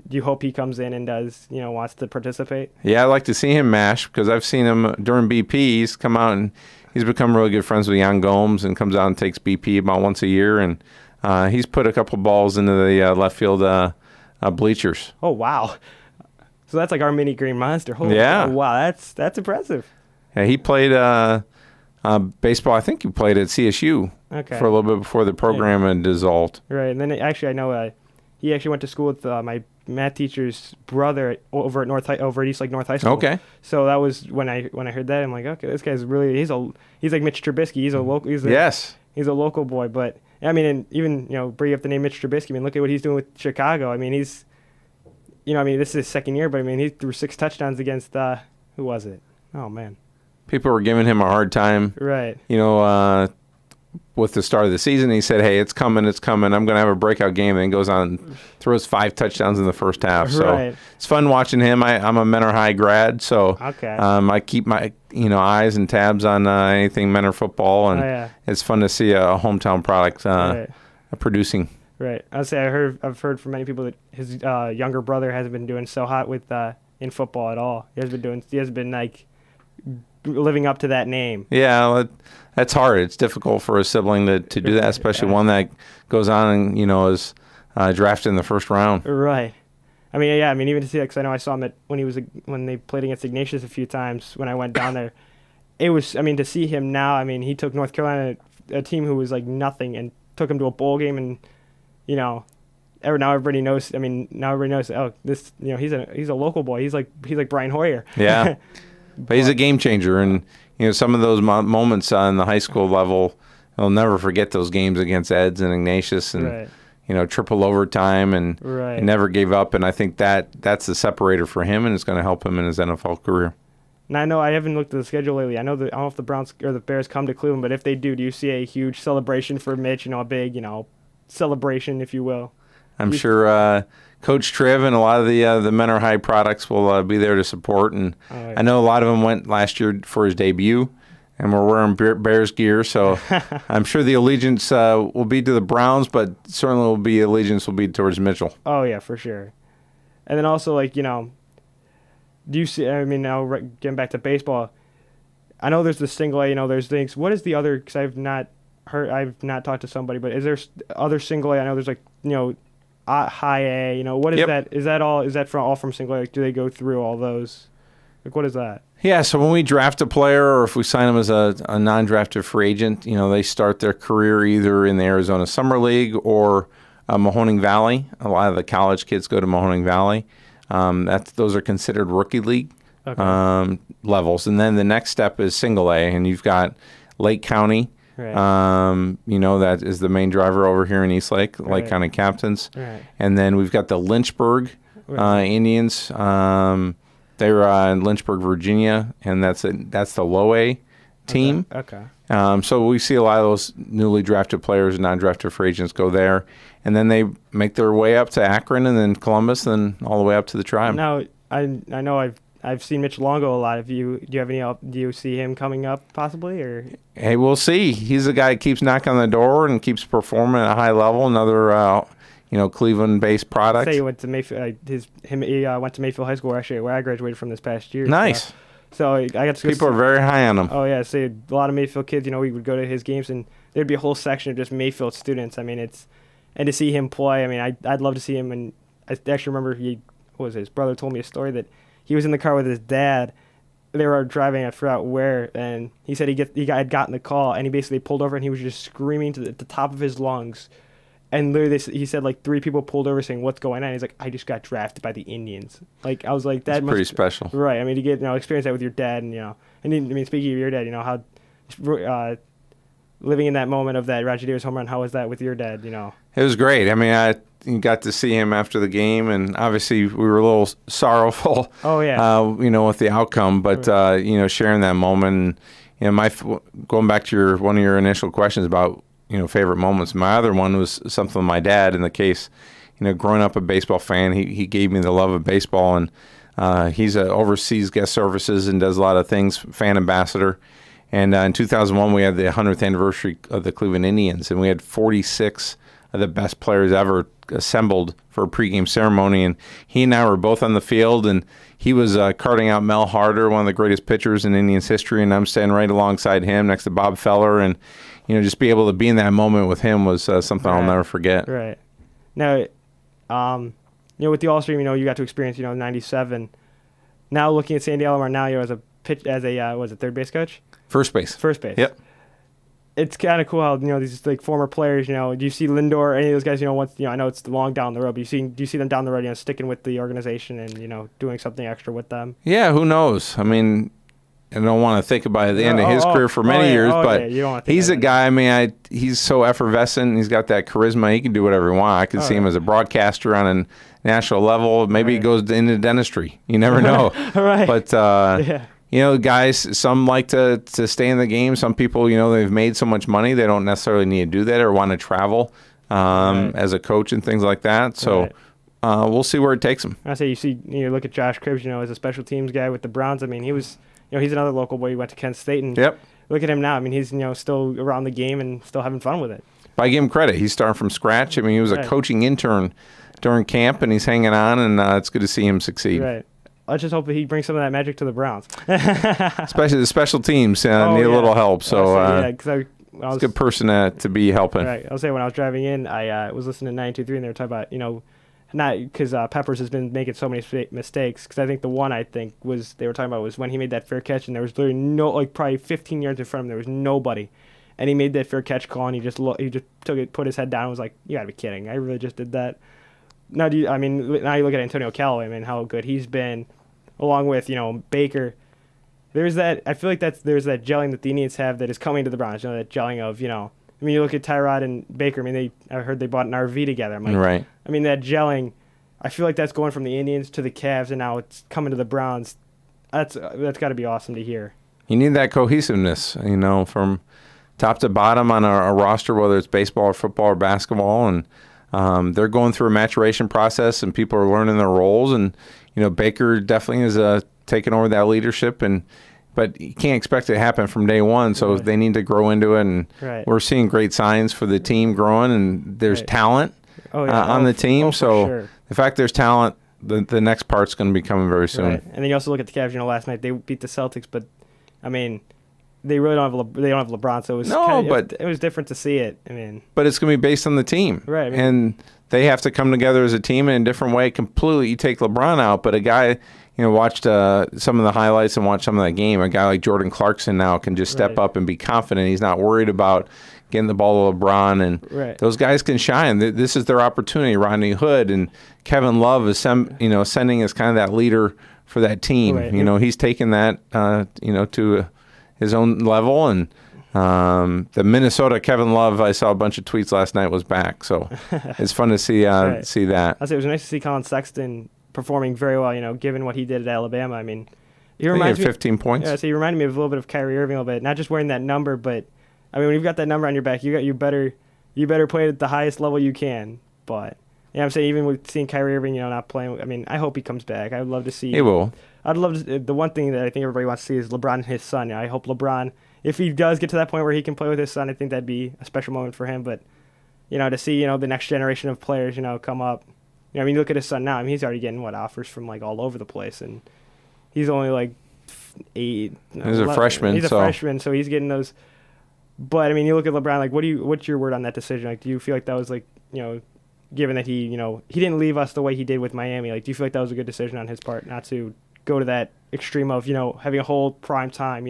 C: do you hope he comes in and does, wants to participate?
D: Yeah, I'd like to see him mash because I've seen him during BP. He's come out and he's become really good friends with Jan Gomes and comes out and takes BP about once a year. And he's put a couple balls into the left field bleachers.
C: Oh, wow. So that's like our mini green monster. Holy
D: Yeah.
C: wow, that's impressive.
D: Yeah, he played baseball. I think he played at CSU
C: Okay.
D: for a little bit before the program had dissolved.
C: Right, and then actually I know he actually went to school with my math teacher's brother over at East Lake North High School.
D: Okay.
C: So that was when I heard that, I'm like, okay, this guy's really he's like Mitch Trubisky. He's a local.
D: Yes.
C: He's a local boy, but I mean, and even bring up the name Mitch Trubisky. I mean, look at what he's doing with Chicago. I mean, he's this is his second year, but I mean, he threw 6 touchdowns against who was it? Oh man.
D: People were giving him a hard time.
C: Right.
D: With the start of the season, he said, "Hey, it's coming. I'm going to have a breakout game." And then goes on and throws 5 touchdowns in the first half. So
C: Right.
D: it's fun watching him. I'm a Menor High grad, so
C: Okay.
D: I keep my eyes and tabs on anything Menor football, and
C: Oh, yeah.
D: it's fun to see a hometown product
C: Right.
D: producing.
C: Right. I'd say I've heard from many people that his younger brother hasn't been doing so hot with in football at all. He hasn't been like living up to that name.
D: Yeah, that's hard. It's difficult for a sibling to do that, especially one that goes on and is drafted in the first round.
C: Right. I mean, yeah. I mean, even to see, because I know I saw him when they played against Ignatius a few times when I went down there. It was, I mean, to see him now. I mean, he took North Carolina, a team who was like nothing, and took him to a bowl game, and now everybody knows. I mean, now everybody knows. Oh, this, he's a local boy. He's like Brian Hoyer.
D: Yeah, but he's a game changer, and some of those moments on the high school level, I'll never forget those games against Eds and Ignatius, and
C: Right.
D: Triple overtime, and
C: Right.
D: he never gave up. And I think that's the separator for him, and it's going to help him in his NFL career.
C: And I know I haven't looked at the schedule lately. I don't know if the Browns or the Bears come to Cleveland, but if they do you see a huge celebration for Mitch? A big, celebration, if you will.
D: I'm sure Coach Triv and a lot of the Menor High products will be there to support. And
C: yeah.
D: I know a lot of them went last year for his debut, and we're wearing Bears gear. So I'm sure the allegiance will be to the Browns, but certainly allegiance will be towards Mitchell.
C: Oh yeah, for sure. And then also do you see? I mean, now getting back to baseball, I know there's the single A. There's things. What is the other? Because I've not talked to somebody, but is there other single A? I know there's high A. What is
D: Yep.
C: that? Is that all? Is that all from single A? Do they go through all those? What is that?
D: Yeah, so when we draft a player or if we sign them as a non-drafted free agent, they start their career either in the Arizona Summer League or Mahoning Valley. A lot of the college kids go to Mahoning Valley. Those are considered rookie league levels. And then the next step is single A, and you've got Lake County.
C: Right.
D: That is the main driver over here in East Lake, Lake
C: Right.
D: County Captains.
C: Right.
D: And then we've got the Lynchburg Indians. They're in Lynchburg, Virginia, and that's the low A team.
C: Okay.
D: So we see a lot of those newly drafted players and non-drafted free agents go there, and then they make their way up to Akron and then Columbus, and all the way up to the Tribe.
C: Now I know I've seen Mitch Longo a lot. Do you have any? Do you see him coming up possibly, or?
D: Hey, we'll see. He's a guy that keeps knocking on the door and keeps performing at a high level. Another Cleveland-based product.
C: Say he went to Mayfield. He went to Mayfield High School, actually, where I graduated from this past year.
D: Nice.
C: So I got to go
D: People are very high on him.
C: Oh yeah, see a lot of Mayfield kids. We would go to his games, and there'd be a whole section of just Mayfield students. I mean, and to see him play. I mean, I'd love to see him. And I actually remember his brother told me a story that he was in the car with his dad. They were driving, I forgot where, and he said he had gotten the call, and he basically pulled over, and he was just screaming to the top of his lungs, And literally, he said like 3 people pulled over saying, "What's going on?" He's like, "I just got drafted by the Indians." Like I was like, "That
D: That's pretty special.
C: right?" I mean, to get experience that with your dad, and and I mean, speaking of your dad, how living in that moment of that Roger Davis home run, how was that with your dad?
D: It was great. I mean, I got to see him after the game, and obviously we were a little sorrowful.
C: Oh yeah.
D: With the outcome, but sharing that moment. And, going back to one of your initial questions about favorite moments. My other one was something with my dad. In the case, growing up a baseball fan, he gave me the love of baseball, and he's overseas guest services and does a lot of things, fan ambassador. And in 2001, we had the 100th anniversary of the Cleveland Indians, and we had 46 of the best players ever assembled for a pregame ceremony. And he and I were both on the field, and he was carting out Mel Harder, one of the greatest pitchers in Indians history, and I'm standing right alongside him next to Bob Feller. And just be able to be in that moment with him was something I'll never forget.
C: Right. Now, with the All-Star, you got to experience, '97. Now looking at Sandy Alomar now, as a third base coach?
D: First base.
C: First base.
D: Yep.
C: It's kind of cool how these like former players. Do you see Lindor, any of those guys? Once I know it's long down the road, but do you see them down the road? Sticking with the organization and doing something extra with them.
D: Yeah, who knows? I mean, I don't want to think about the end of his career for many years, but he's a guy. I mean, he's so effervescent. He's got that charisma. He can do whatever he wants. I can see him as a broadcaster on a national level. Maybe he goes into dentistry. You never know.
C: Right.
D: But guys, some like to stay in the game. Some people, they've made so much money they don't necessarily need to do that or want to travel as a coach and things like that. So we'll see where it takes him.
C: I say you look at Josh Cribbs, as a special teams guy with the Browns. I mean, he was. He's another local boy. He went to Kent State, and look at him now. I mean, he's still around the game and still having fun with it.
D: But I give him credit. He's starting from scratch. I mean, he was a coaching intern during camp, and he's hanging on, and it's good to see him succeed.
C: Right. Let's just hope that he brings some of that magic to the Browns.
D: Especially the special teams need a little help. So
C: it's a
D: good person to be helping.
C: Right. I'll say when I was driving in, I was listening to 92.3, and they were talking about not because Peppers has been making so many mistakes. Because I think the one they were talking about was when he made that fair catch, and there was literally probably 15 yards in front of him, there was nobody, and he made that fair catch call, and he just took it, put his head down, and was like, "You gotta be kidding! I really just did that." Now you look at Antonio Callaway, man, how good he's been, along with Baker. There's that. I feel like there's that gelling that the Indians have that is coming to the Browns. That gelling of I mean, you look at Tyrod and Baker. I mean, I heard they bought an RV together. I'm like,
D: right.
C: I mean, that gelling. I feel like that's going from the Indians to the Cavs, and now it's coming to the Browns. That's got to be awesome to hear.
D: You need that cohesiveness, from top to bottom on a roster, whether it's baseball or football or basketball, and they're going through a maturation process, and people are learning their roles, and Baker definitely is taking over that leadership, but you can't expect it to happen from day one, so they need to grow into it, and we're seeing great signs for the team growing, and there's talent on the team, so
C: sure.
D: The fact there's talent, the next part's going to be coming very soon.
C: Right. And then you also look at the Cavs. Last night they beat the Celtics, but I mean, they really don't have LeBron, so it was different to see it. I mean,
D: but it's going to be based on the team,
C: right? I mean,
D: and they have to come together as a team in a different way. Completely, you take LeBron out, but a guy, watched some of the highlights and watched some of that game. A guy like Jordan Clarkson now can just step up and be confident. He's not worried about getting the ball to LeBron, and those guys can shine. This is their opportunity. Rodney Hood and Kevin Love is ascending as kind of that leader for that team. Right. He's taken that to his own level, and the Minnesota Kevin Love, I saw a bunch of tweets last night, was back, so it's fun to see see that.
C: I say it was nice to see Colin Sexton performing very well. Given what he did at Alabama. I mean, he
D: reminds me 15 points.
C: Yeah, so he reminded me of a little bit of Kyrie Irving a little bit, not just wearing that number, but I mean, when you've got that number on your back, you better play it at the highest level you can. But I'm saying even with seeing Kyrie Irving, not playing. I mean, I hope he comes back. I would love to see.
D: He will.
C: I'd love to. The one thing that I think everybody wants to see is LeBron and his son. I hope LeBron, if he does get to that point where he can play with his son, I think that'd be a special moment for him. But to see the next generation of players come up. I mean, look at his son now. I mean, he's already getting offers from all over the place, and he's only 8.
D: He's a freshman.
C: He's a freshman, so he's getting those. But I mean, you look at LeBron. What's your word on that decision? Do you feel like that was given that he he didn't leave us the way he did with Miami? Do you feel like that was a good decision on his part not to go to that extreme of, having a whole prime time,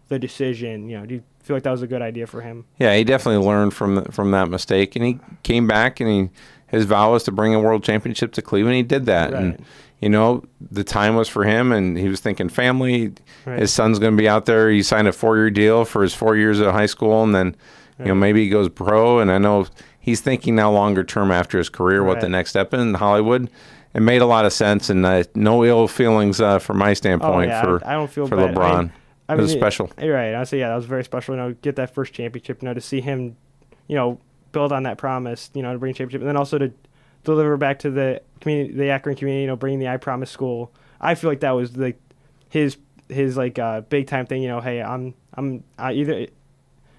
C: the decision, do you feel like that was a good idea for him?
D: Yeah, he definitely learned from that mistake, and he came back, and his vow was to bring a world championship to Cleveland. He did that,
C: Right.
D: and the time was for him, and he was thinking family.
C: Right.
D: His son's going to be out there. He signed a 4-year deal for his 4 years of high school, and then maybe he goes pro. And I know he's thinking now longer term after his career, what the
C: Right.
D: next step in Hollywood. It made a lot of sense, and no ill feelings from my standpoint for
C: I don't feel
D: for
C: bad.
D: LeBron.
C: I
D: It was
C: mean,
D: special.
C: You're right. I say, that was very special. Get that first championship. To see him, build on that promise. To bring championship, and then also to deliver back to the community, the Akron community. Bringing the I Promise school. I feel like that was like his big time thing. Hey,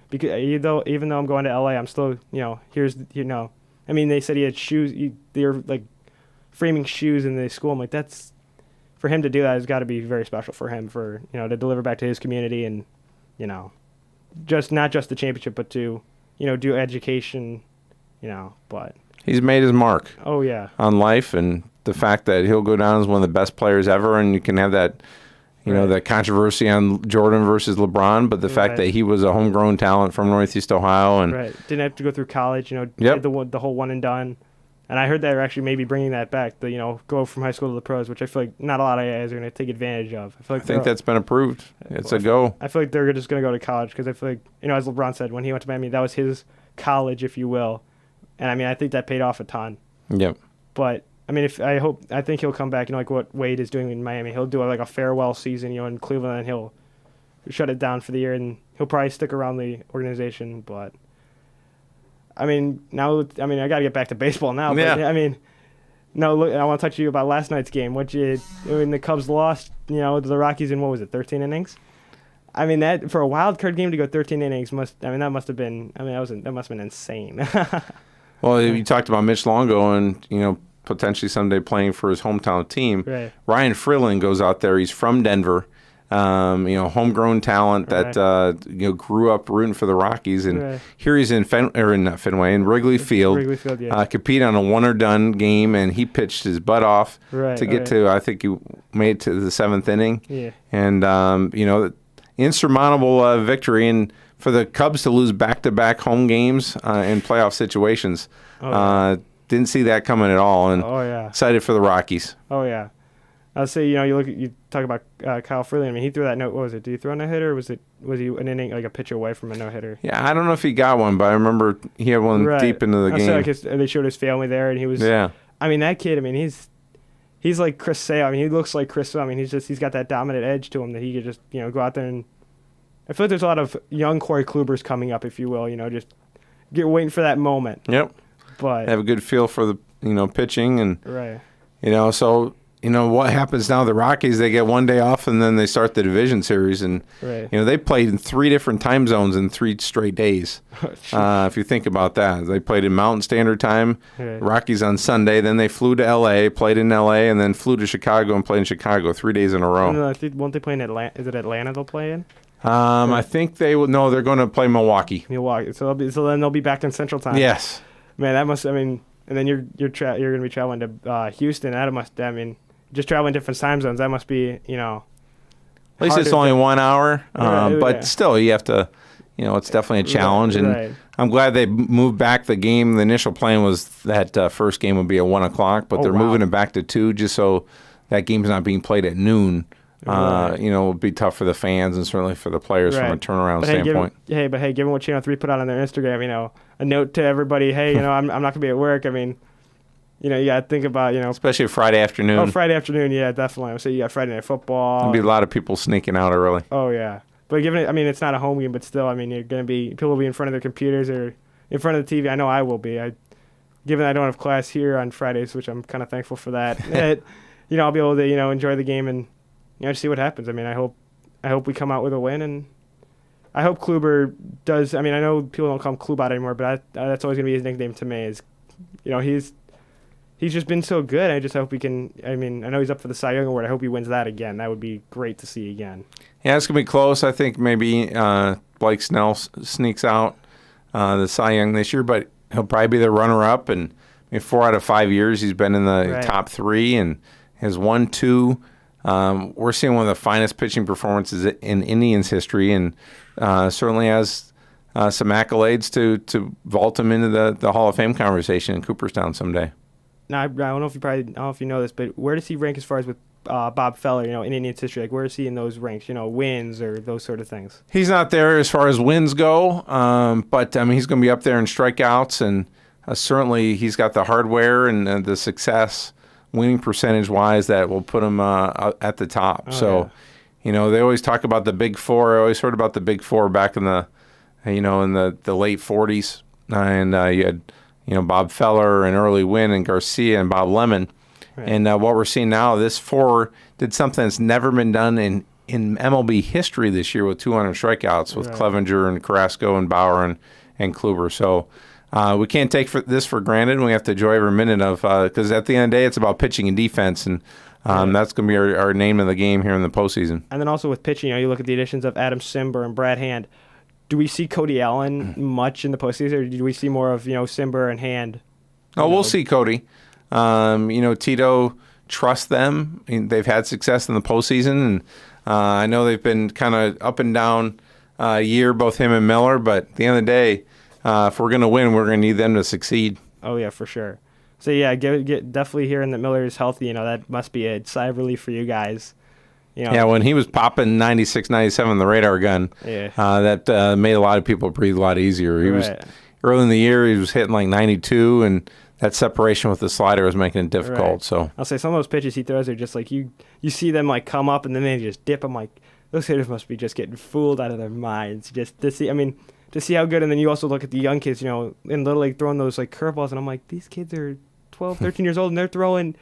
C: because even though I'm going to LA, I'm still here's I mean, they said he had shoes. They were like framing shoes in the school. I'm like, that's, for him to do that has got to be very special for him, for to deliver back to his community, and just not just the championship, but to do education, but
D: He's made his mark
C: oh yeah,
D: on life, and the fact that he'll go down as one of the best players ever, and you can have that
C: Right.
D: that controversy on Jordan versus LeBron, but the fact
C: Right.
D: that he was a homegrown talent from Northeast Ohio, and
C: right, didn't have to go through college,
D: Yep.
C: did the whole one and done. And I heard that they're actually maybe bringing that back, go from high school to the pros, which I feel like not a lot of guys are going to take advantage of. I feel like
D: I think that's been approved. It's a go.
C: I feel like they're just going to go to college, because I feel like, as LeBron said, when he went to Miami, that was his college, if you will. And I mean, I think that paid off a ton.
D: Yep.
C: But I mean, I think he'll come back, like what Wade is doing in Miami. He'll do like a farewell season, in Cleveland, and he'll shut it down for the year, and he'll probably stick around the organization. But I mean, I got to get back to baseball now. But,
D: Yeah.
C: I mean, no, look, I want to talk to you about last night's game. When the Cubs lost, to the Rockies in, what was it, 13 innings? I mean, that for a wild card game to go 13 innings that must have been insane.
D: Well, you talked about Mitch Longo and, potentially someday playing for his hometown team.
C: Right.
D: Ryan Freeland goes out there. He's from Denver, homegrown talent that, grew up rooting for the Rockies. And
C: Right.
D: here he's in Wrigley Field.
C: Wrigley Field, yeah.
D: Compete on a one-or-done game, and he pitched his butt off
C: Right,
D: to get
C: right.
D: to, I think he made it to the 7th inning.
C: Yeah.
D: And, insurmountable victory. And for the Cubs to lose back-to-back home games in playoff situations, didn't see that coming at all. And
C: Oh, yeah.
D: excited for the Rockies.
C: Oh yeah, I'll say you talk about Kyle Freeland. I mean, he threw that note. What was it? Did he throw a no hitter? Or was he an inning, like a pitch away from a no hitter?
D: Yeah, I don't know if he got one, but I remember he had one deep into the game.
C: Like they showed his family there, and he was.
D: Yeah.
C: I mean, that kid. I mean, he's like Chris Sale. I mean, he looks like Chris Sale. I mean, he's got that dominant edge to him that he could just go out there and. I feel like there's a lot of young Corey Klubers coming up, if you will. Just waiting for that moment.
D: Yep.
C: But
D: Have a good feel for the pitching, and
C: right.
D: so what happens now? The Rockies, they get one day off, and then they start the division series, and
C: Right.
D: they played in 3 different time zones in 3 straight days. If you think about that, they played in Mountain Standard Time.
C: Right.
D: Rockies on Sunday, then they flew to L.A., played in L.A., and then flew to Chicago and played in Chicago 3 days in a row.
C: And I think, won't they play in Atlanta? Is it Atlanta they'll play in?
D: I think they will. No, they're going to play Milwaukee.
C: Milwaukee. So then they'll be back in Central Time.
D: Yes.
C: Man, that must. I mean, and then you're going to be traveling to Houston. That must. I mean, just traveling different time zones. That must be.
D: At least it's
C: harder
D: only 1 hour,
C: Right,
D: but
C: yeah.
D: still, you have to. It's definitely a challenge, and
C: right.
D: I'm glad they moved back the game. The initial plan was that first game would be at 1 o'clock, but
C: Oh,
D: they're
C: wow.
D: moving it back to 2, just so that game's not being played at noon.
C: Right.
D: It would be tough for the fans and certainly for the players from a
C: Right.
D: turnaround
C: But
D: standpoint.
C: given what Channel 3 put out on their Instagram, a note to everybody. Hey, I'm not going to be at work. I mean, you got to think about
D: Especially Friday afternoon.
C: Oh, Friday afternoon. Yeah, definitely. I would say you got Friday Night Football.
D: There'll be a lot of people sneaking out early.
C: Oh yeah, but given it, I mean, it's not a home game, but still, I mean, people will be in front of their computers or in front of the TV. I know I will be. Given I don't have class here on Fridays, which I'm kind of thankful for that. I'll be able to enjoy the game and just see what happens. I mean, I hope we come out with a win, and I hope Kluber does. I mean, I know people don't call him Klubot anymore, but that's always gonna be his nickname to me. Is he's just been so good. I just hope he can. I mean, I know he's up for the Cy Young Award. I hope he wins that again. That would be great to see again.
D: Yeah, it's going to be close. I think maybe Blake Snell sneaks out the Cy Young this year, but he'll probably be the runner-up. And 4 out of 5 years he's been in the
C: Right.
D: top 3 and has won 2. we're seeing one of the finest pitching performances in Indians history, and certainly has some accolades to vault him into the Hall of Fame conversation in Cooperstown someday.
C: Now, I don't know if you know this, but where does he rank as far as with Bob Feller, in Indians history? Like, where is he in those ranks, wins or those sort of things?
D: He's not there as far as wins go, but I mean, he's going to be up there in strikeouts, and certainly he's got the hardware and the success, winning percentage-wise, that will put him at the top. They always talk about the Big Four. I always heard about the Big Four back in the late 40s, and you had Bob Feller and Early Wynn and Garcia and Bob Lemon. Right. And what we're seeing now, this four did something that's never been done in MLB history this year with 200 strikeouts with Clevenger and Carrasco and Bauer and Kluber. So we can't take this for granted, and we have to enjoy every minute of because at the end of the day, it's about pitching and defense, and that's going to be our name of the game here in the postseason.
C: And then also with pitching, you look at the additions of Adam Simber and Brad Hand. Do we see Cody Allen much in the postseason, or do we see more of Simber and Hand?
D: We'll see Cody. Tito trusts them. I mean, they've had success in the postseason, and I know they've been kind of up and down year, both him and Miller. But at the end of the day, if we're going to win, we're going to need them to succeed.
C: Oh yeah, for sure. So yeah, definitely hearing that Miller is healthy. That must be a sigh of relief for you guys.
D: Yeah, when he was popping 96, 97, the radar gun, that made a lot of people breathe a lot easier. He was early in the year, he was hitting like 92, and that separation with the slider was making it difficult. Right. So
C: I'll say some of those pitches he throws are just like you see them like come up and then they just dip. I'm like, those hitters must be just getting fooled out of their minds just to see. I mean, to see how good. And then you also look at the young kids, in Little League throwing those like curveballs, and I'm like, these kids are 12, 13 years old and they're throwing,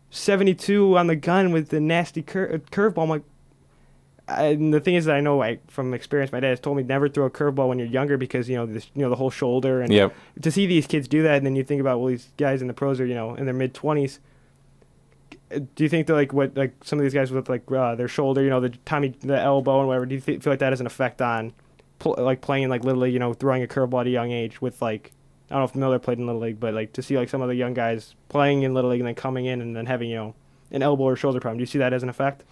C: 72 on the gun with the nasty curveball. I'm like, and the thing is that I know from experience, my dad has told me never throw a curveball when you're younger because the whole shoulder, and to see these kids do that, and then you think about these guys in the pros are in their mid 20s. Do you think that some of these guys with their shoulder, the elbow and whatever? Do you feel like that has an effect on playing Little League, throwing a curveball at a young age with I don't know if Miller played in Little League, but to see some of the young guys playing in Little League and then coming in and then having an elbow or shoulder problem? Do you see that as an effect?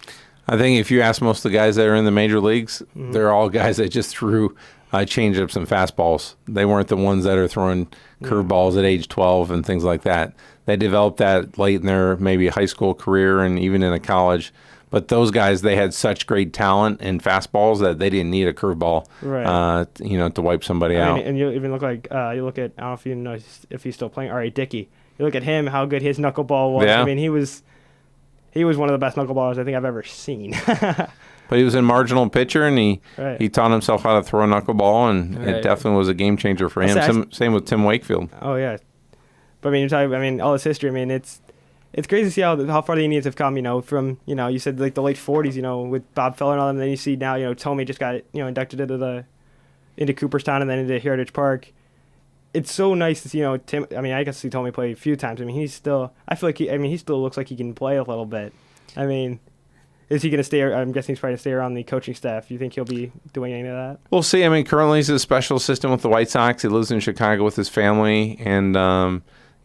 D: I think if you ask most of the guys that are in the major leagues, they're all guys that just threw changeups and fastballs. They weren't the ones that are throwing curveballs at age 12 and things like that. They developed that late in their maybe high school career and even in a college. But those guys, they had such great talent in fastballs that they didn't need a curveball, to wipe somebody out.
C: And you even look at I don't know if you know if he's still playing. R.A. Dickey. You look at him, how good his knuckleball was.
D: Yeah.
C: I mean, he was one of the best knuckleballers I think I've ever seen.
D: But he was a marginal pitcher, and he taught himself how to throw a knuckleball, and it definitely was a game changer for him. Same with Tim Wakefield.
C: Oh yeah, but you're talking. All this history. It's crazy to see how far the Indians have come. From you said the late 40s. With Bob Feller and all them. And then you see now. Tommy just got inducted into Cooperstown and then into Heritage Park. It's so nice to see, Tim. I guess see Tommy play a few times. I feel like he still looks like he can play a little bit. Is he going to stay? I'm guessing he's probably going to stay around the coaching staff. Do you think he'll be doing any of that?
D: We'll see. Currently he's a special assistant with the White Sox. He lives in Chicago with his family, and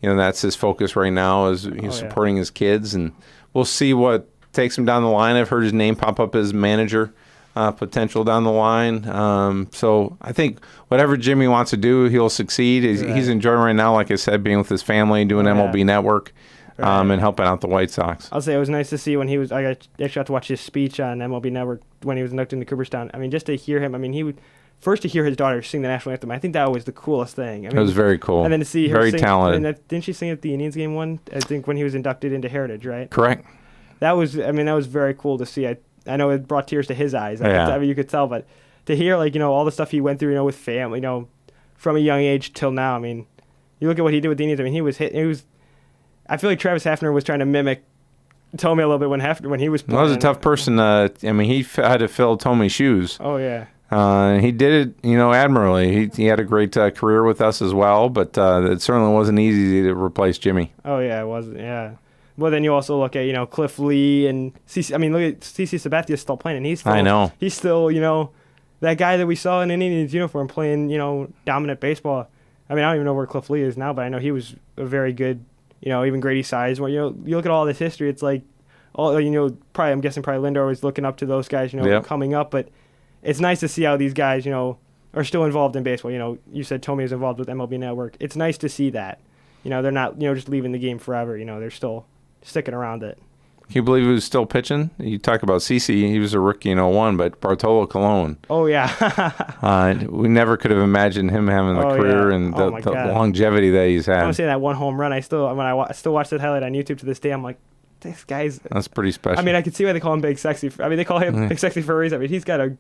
D: that's his focus right now is supporting his kids. And we'll see what takes him down the line. I've heard his name pop up as manager. Potential down the line. So I think whatever Jimmy wants to do, he'll succeed. He's enjoying right now, like I said, being with his family, doing MLB Network, and helping out the White Sox.
C: I'll say it was nice to see when I got to watch his speech on MLB Network when he was inducted into Cooperstown. Just to hear him, he would first to hear his daughter sing the national anthem. I think that was the coolest thing.
D: It was very cool.
C: And then to see her
D: very
C: sing,
D: talented.
C: And didn't she sing at the Indians game one? I think when he was inducted into Heritage, right?
D: Correct.
C: That was very cool to see. I know it brought tears to his eyes. You could tell, but to hear all the stuff he went through, with family, from a young age till now. You look at what he did with the Indians. He was hit. I feel like Travis Hafner was trying to mimic Tommy a little bit when he was playing.
D: That was a tough person. He had to fill Tommy's shoes.
C: Oh yeah.
D: He did it, admirably. He had a great career with us as well, but it certainly wasn't easy to replace Jimmy.
C: Oh yeah, it wasn't. Yeah. Well, then you also look at Cliff Lee and CC. Look at CC Sabathia still playing, and he's still that guy that we saw in an Indians uniform playing dominant baseball. I don't even know where Cliff Lee is now, but I know he was a very good even Grady Size. When you look at all this history, it's like I'm guessing probably Lindor was looking up to those guys,
D: Yep.
C: coming up. But it's nice to see how these guys, are still involved in baseball. You said Tommy is involved with MLB Network. It's nice to see that. They're not, just leaving the game forever. They're still sticking around it.
D: Can you believe he was still pitching? You talk about CeCe, he was a rookie in 01, but Bartolo Colon,
C: Oh, yeah.
D: we never could have imagined him having the
C: Oh,
D: career
C: yeah.
D: and
C: Oh,
D: the,
C: my
D: the
C: God.
D: longevity that he's
C: I
D: had.
C: want to say that one home run. I still watch that highlight on YouTube to this day. I'm like, this guy's.
D: That's pretty special.
C: I mean, I could see why they call him Big Sexy. They call him Big Sexy for a reason. He's got a.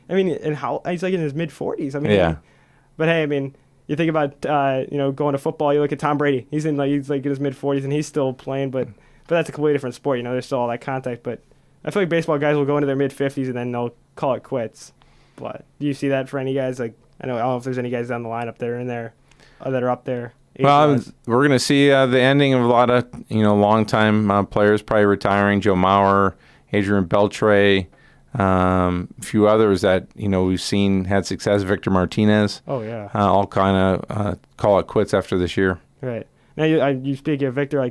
C: And how he's like in his mid 40s.
D: Yeah.
C: But hey, you think about going to football. You look at Tom Brady. He's in in his mid 40s and he's still playing. But that's a completely different sport. There's still all that contact. But I feel like baseball guys will go into their mid 50s and then they'll call it quits. But do you see that for any guys? I don't know if there's any guys down the lineup that are up there.
D: Well,
C: age-wise.
D: we're going to see the ending of a lot of long-time players probably retiring. Joe Mauer, Adrian Beltre, a few others that we've seen had success. Victor Martinez.
C: Oh yeah.
D: All kind of call it quits after this year.
C: Right. Now you speak of Victor,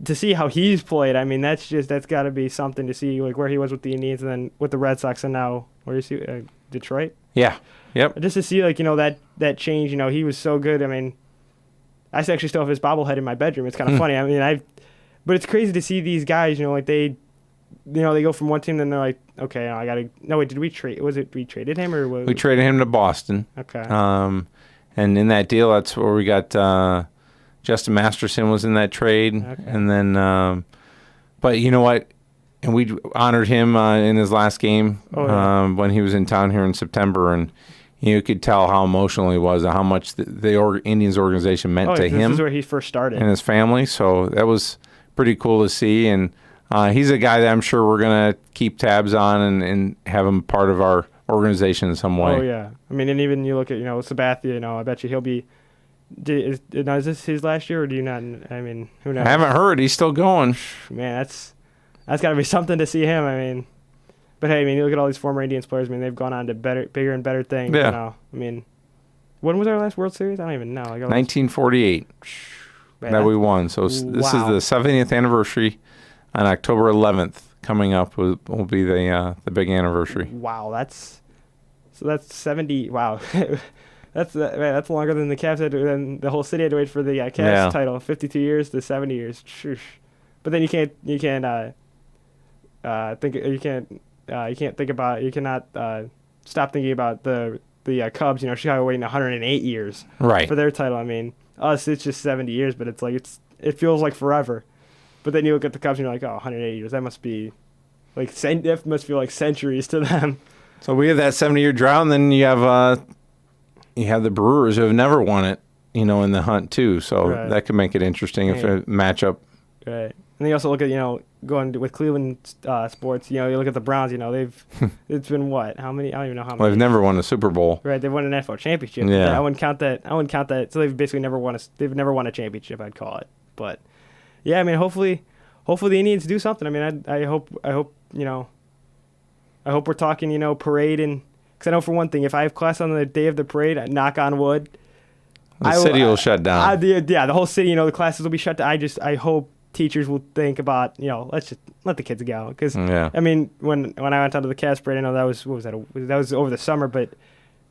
C: to see how he's played. That's got to be something to see, where he was with the Indians and then with the Red Sox, and now where is he? Detroit.
D: Yeah. Yep.
C: Just to see that change. He was so good. I actually still have his bobblehead in my bedroom. It's kind of funny. But it's crazy to see these guys. They go from one team, then they're like, okay, I gotta. No, wait, did we trade? Was it we traded him or was
D: We traded him to Boston.
C: Okay.
D: And in that deal, that's where we got Justin Masterson was in that trade,
C: Okay.
D: and then, but you know what? And we honored him in his last game when he was in town here in September, and you could tell how emotional he was and how much the Indians organization meant to him
C: This is where he first started.
D: and his family. So that was pretty cool to see, and he's a guy that I'm sure we're gonna keep tabs on and have him part of our organization in some way.
C: Oh yeah, and even you look at Sabathia. I bet you he'll be. Is this his last year or do you not? Who knows?
D: I haven't heard. He's still going.
C: Man, that's got to be something to see him. But hey, you look at all these former Indians players. They've gone on to bigger and better things.
D: Yeah.
C: When was our last World Series? I don't even know.
D: 1948 that we won. So this is
C: Wow.
D: the 70th anniversary on October 11th. Coming up will be the big anniversary.
C: Wow, that's 70. Wow. That's longer than the Cavs had to, than the whole city had to wait for the Cavs title. 52 years to 70 years. Shoosh. But then you can't stop thinking about the Cubs. Chicago waiting 108 years
D: Right.
C: for their title. Us it's just 70 years, but it feels like forever. But then you look at the Cubs and you're like, 108 years. That must be that must feel like centuries to them.
D: So we have that 70-year drought, and then you have the Brewers who have never won it, in the hunt too. So
C: Right.
D: that could make it interesting if a matchup.
C: Right. And then you also look at, going with Cleveland sports, you look at the Browns, it's been what? How many? I don't even know how
D: Well,
C: many.
D: they've never won a Super Bowl.
C: Right, they've won an NFL championship.
D: Yeah.
C: I wouldn't count that. So they've basically never won a championship, I'd call it. But yeah, hopefully the Indians do something. I hope we're talking, parade, and because I know for one thing, if I have class on the day of the parade, knock on wood,
D: The city will shut down.
C: the whole city, the classes will be shut down. I hope teachers will think about, let's just let the kids go. Because,
D: Yeah.
C: when I went down to the Cavs parade, I know that was, what was that? That was over the summer. But,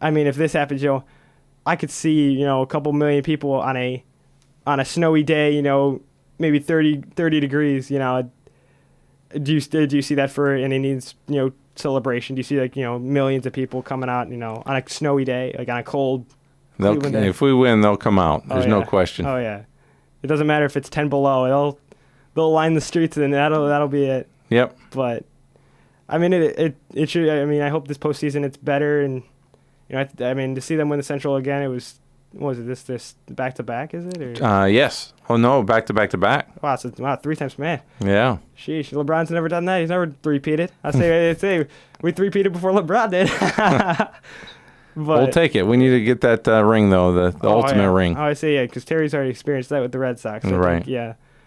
C: if this happens, I could see, a couple million people on a snowy day, maybe 30 degrees, Do you see that for an Indians, celebration? Do you see, millions of people coming out, on a snowy day, on a cold Cleveland day?
D: If we win, they'll come out. There's no question.
C: Oh yeah, it doesn't matter if it's 10 below. They'll line the streets and that'll be it.
D: Yep.
C: But it should. I hope this postseason it's better, and to see them win the Central again, it was. What was it? This back to back? Is it? Or?
D: Yes. Oh no, back to back to back.
C: Wow, so 3 times, man.
D: Yeah.
C: Sheesh, LeBron's never done that. He's never three-peated. I say we three-peated before LeBron did. But,
D: We'll take it. We need to get that ring though, the ultimate ring.
C: Oh, I see. Yeah, because Terry's already experienced that with the Red Sox. So
D: Right.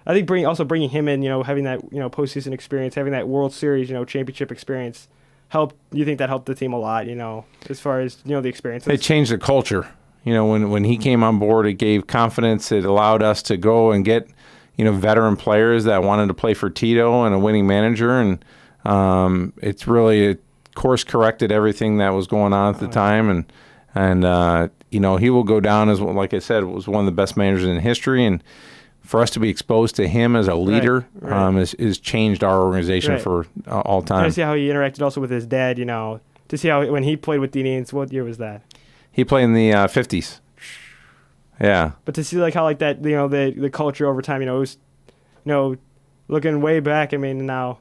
C: I think bringing him in, having that postseason experience, having that World Series, championship experience, helped. You think that helped the team a lot, as far as the experience.
D: It changed the culture. When he came on board, it gave confidence. It allowed us to go and get, veteran players that wanted to play for Tito and a winning manager, and it's really course corrected everything that was going on at the time, and he will go down as, like I said, was one of the best managers in history, and for us to be exposed to him as a leader has changed our organization for all time.
C: To see how he interacted also with his dad, to see how when he played with the Indians, what year was that?
D: He played in the 50s. Yeah.
C: But to see like how like that, the culture over time, it was, looking way back, I mean, now,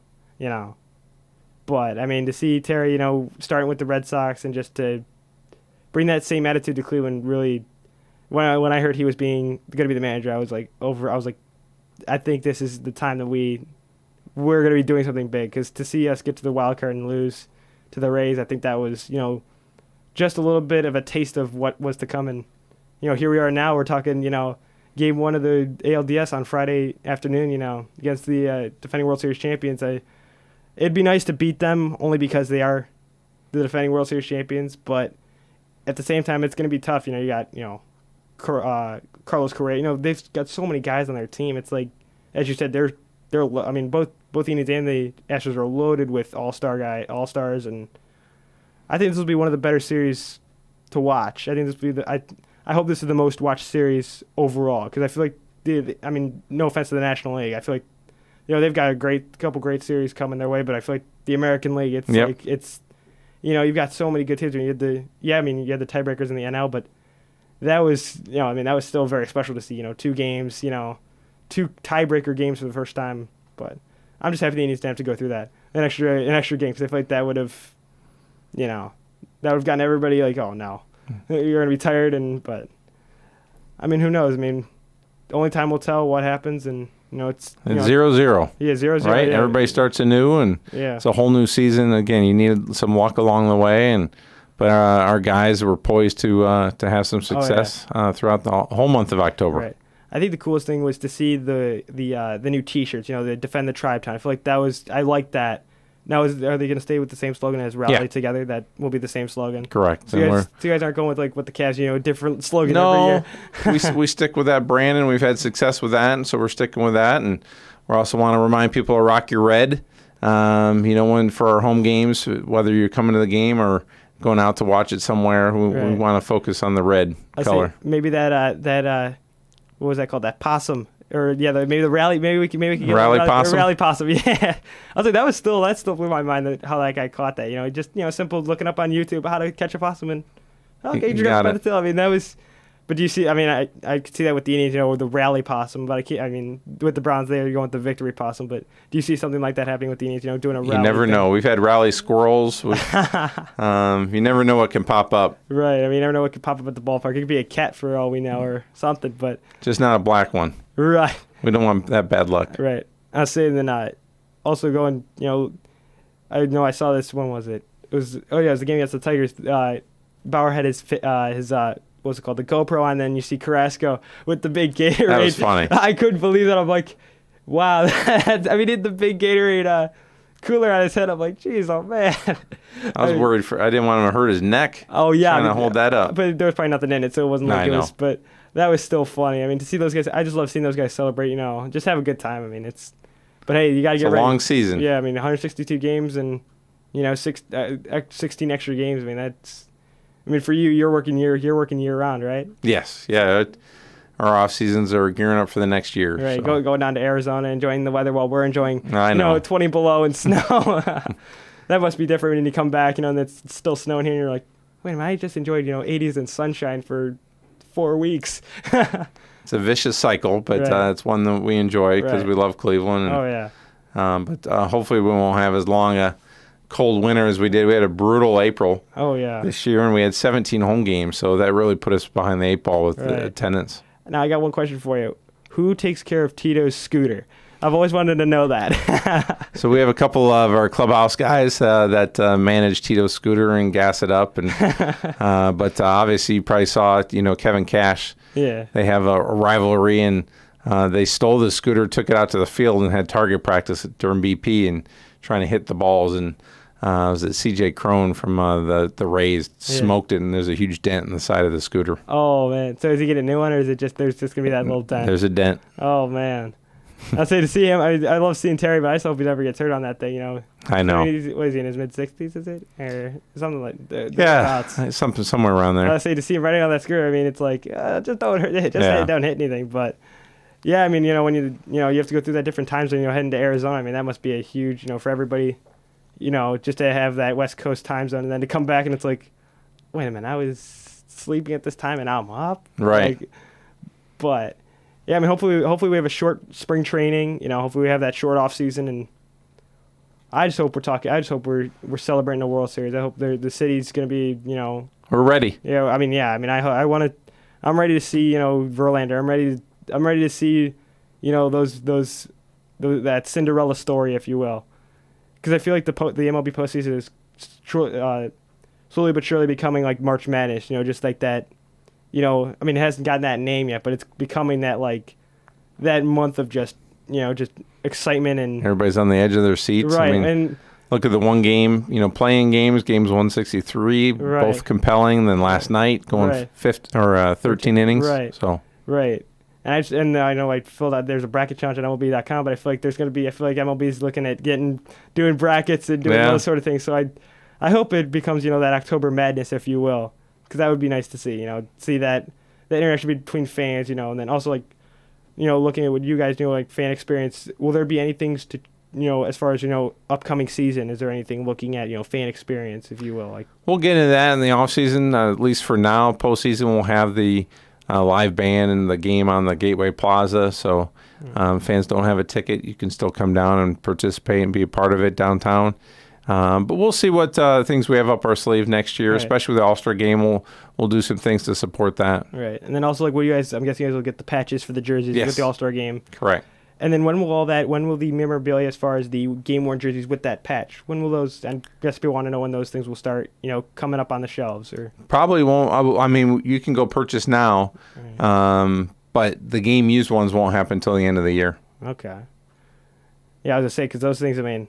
C: but I mean, to see Terry, starting with the Red Sox and just to bring that same attitude to Cleveland, really, when I heard he was going to be the manager, I was like, I think this is the time that we're going to be doing something big, because to see us get to the wild card and lose to the Rays, I think that was, just a little bit of a taste of what was to come. And, here we are now, we're talking, game 1 of the ALDS on Friday afternoon, against the defending World Series champions. It'd be nice to beat them only because they are the defending World Series champions, but at the same time, it's going to be tough. You got, Carlos Correa. They've got so many guys on their team. It's like, as you said, they're. I mean, both the Indians and the Astros are loaded with all-stars, and I think this will be one of the better series to watch. I think this will be I hope this is the most watched series overall, because I feel like no offense to the National League, I feel like they've got a couple great series coming their way, but I feel like the American League, it's you've got so many good teams. You had the tiebreakers in the NL, but that was that was still very special to see. 2 games, 2 tiebreaker games for the first time. But I'm just happy the Indians didn't have to go through that an extra game, because I feel like that would have gotten everybody like, oh no, you're gonna be tired. But I mean, who knows? I mean, only time will tell what happens, and it's
D: 0-0.
C: Yeah, 0-0.
D: Right,
C: yeah.
D: Everybody starts anew, and it's a whole new season. Again, you need some luck along the way, but our guys were poised to have some success throughout the whole month of October.
C: Right. I think the coolest thing was to see the new T-shirts. The Defend the Tribe Town. I feel like I like that. Now, are they going to stay with the same slogan as Rally Together? That will be the same slogan.
D: Correct.
C: So you guys aren't going with the Cavs, different slogan every
D: year. we stick with that brand, and we've had success with that, and so we're sticking with that. And we also want to remind people to rock your red. When for our home games, whether you're coming to the game or going out to watch it somewhere, we want to focus on the red color.
C: Maybe that what was that called? That possum. Or maybe the rally. Maybe we can get
D: rally possum.
C: Rally possum. Yeah, I was like, that still blew my mind how that guy caught that. Just simple looking up on YouTube how to catch a possum, and okay, you're gonna find the tail. I mean, that was. But do you see? I mean, I could see that with the Indians, with the rally possum. But I mean, with the Browns, you're going with the victory possum. But do you see something like that happening with the Indians? Doing a rally.
D: You never know. We've had rally squirrels. You never know what can pop up.
C: Right. I mean, you never know what can pop up at the ballpark. It could be a cat for all we know, or something. But
D: just not a black one.
C: Right.
D: We don't want that bad luck.
C: Right. I was saying then also going, I know I saw this, when was it? It was the game against the Tigers. Bauer had his what's it called, the GoPro on, then you see Carrasco with the big Gatorade.
D: That was funny.
C: I couldn't believe that. I'm like, wow. I mean, he had the big Gatorade cooler on his head. I'm like, geez, oh man.
D: I was worried I didn't want him to hurt his neck.
C: Oh yeah.
D: Trying to hold that up.
C: But there was probably nothing in it, so it wasn't like it was, but that was still funny. I mean, to see those guys, I just love seeing those guys celebrate, just have a good time. I mean, but hey, you got to get ready.
D: It's a long season.
C: Yeah, I mean, 162 games and, 16 extra games. I mean, for you, you're working year round, right?
D: Yes. Yeah. Our off seasons are gearing up for the next year.
C: Right.
D: So.
C: Going down to Arizona, enjoying the weather while we're enjoying, 20 below and snow. That must be different when you come back, and it's still snowing here, and you're like, wait a minute, I just enjoyed, 80s and sunshine for 4 weeks.
D: It's a vicious cycle, but it's one that we enjoy because we love Cleveland. And,
C: oh, yeah.
D: But hopefully we won't have as long a cold winter as we did. We had a brutal April this year, and we had 17 home games, so that really put us behind the 8 ball with the attendance.
C: Now, I got one question for you. Who takes care of Tito's scooter? I've always wanted to know that.
D: So we have a couple of our clubhouse guys that manage Tito's scooter and gas it up, and but obviously you probably saw Kevin Cash.
C: Yeah. They
D: have a rivalry, and they stole the scooter, took it out to the field, and had target practice during BP and trying to hit the balls. And was it C.J. Crone from the Rays smoked it, and there's a huge dent in the side of the scooter.
C: Oh man! So is he getting a new one, or is it just there's just gonna be that little dent?
D: There's a dent.
C: Oh man. I'll say to see him. I love seeing Terry, but I just hope he never gets hurt on that thing.
D: I know.
C: I mean, what is he in his mid-60s? Is it or something like?
D: Something somewhere around there.
C: I say to see him riding on that scooter. I mean, it's like just don't hurt it. Just don't hit anything. But yeah, I mean, when you have to go through that different times when heading to Arizona. I mean, that must be a huge for everybody. Just to have that West Coast time zone and then to come back and it's like, wait a minute, I was sleeping at this time and now I'm up.
D: Right.
C: But yeah, I mean, hopefully we have a short spring training. Hopefully we have that short off season, and I just hope we're celebrating the World Series. I hope the city's going to be,
D: We're ready.
C: Yeah, I mean, I'm ready to see, Verlander. I'm ready to see, those that Cinderella story, if you will, because I feel like the MLB postseason is slowly but surely becoming like March Madness. Just like that. I mean, it hasn't gotten that name yet, but it's becoming that that month of just excitement and
D: everybody's on the edge of their seats.
C: Right,
D: I mean,
C: and
D: look at the one game, playing games 163,
C: right.
D: Both compelling. Then last night going
C: Right.
D: 13 innings.
C: Right.
D: So
C: right. And I know I filled out there's a bracket challenge on MLB.com, but I feel like MLB is looking at doing brackets and doing those sort of things. So I hope it becomes that October Madness, if you will, because that would be nice to see. See that interaction between fans. And then also looking at what you guys do, fan experience. Will there be any things to as far as upcoming season? Is there anything looking at fan experience, if you will?
D: We'll get into that in the off season. At least for now, postseason we'll have the live band and the game on the Gateway Plaza. So fans don't have a ticket, you can still come down and participate and be a part of it downtown. But we'll see what things we have up our sleeve next year,
C: right.
D: Especially with the All-Star game. We'll do some things to support that.
C: Right, and then also I'm guessing you guys will get the patches for the jerseys with the All-Star game.
D: Correct.
C: And then when will the memorabilia as far as the game-worn jerseys with that patch, when will those, I guess people want to know when those things will start, coming up on the shelves? Or
D: Probably won't. I mean, you can go purchase now, right. But the game-used ones won't happen until the end of the year.
C: Okay. Yeah, I was going to say, because those things, I mean,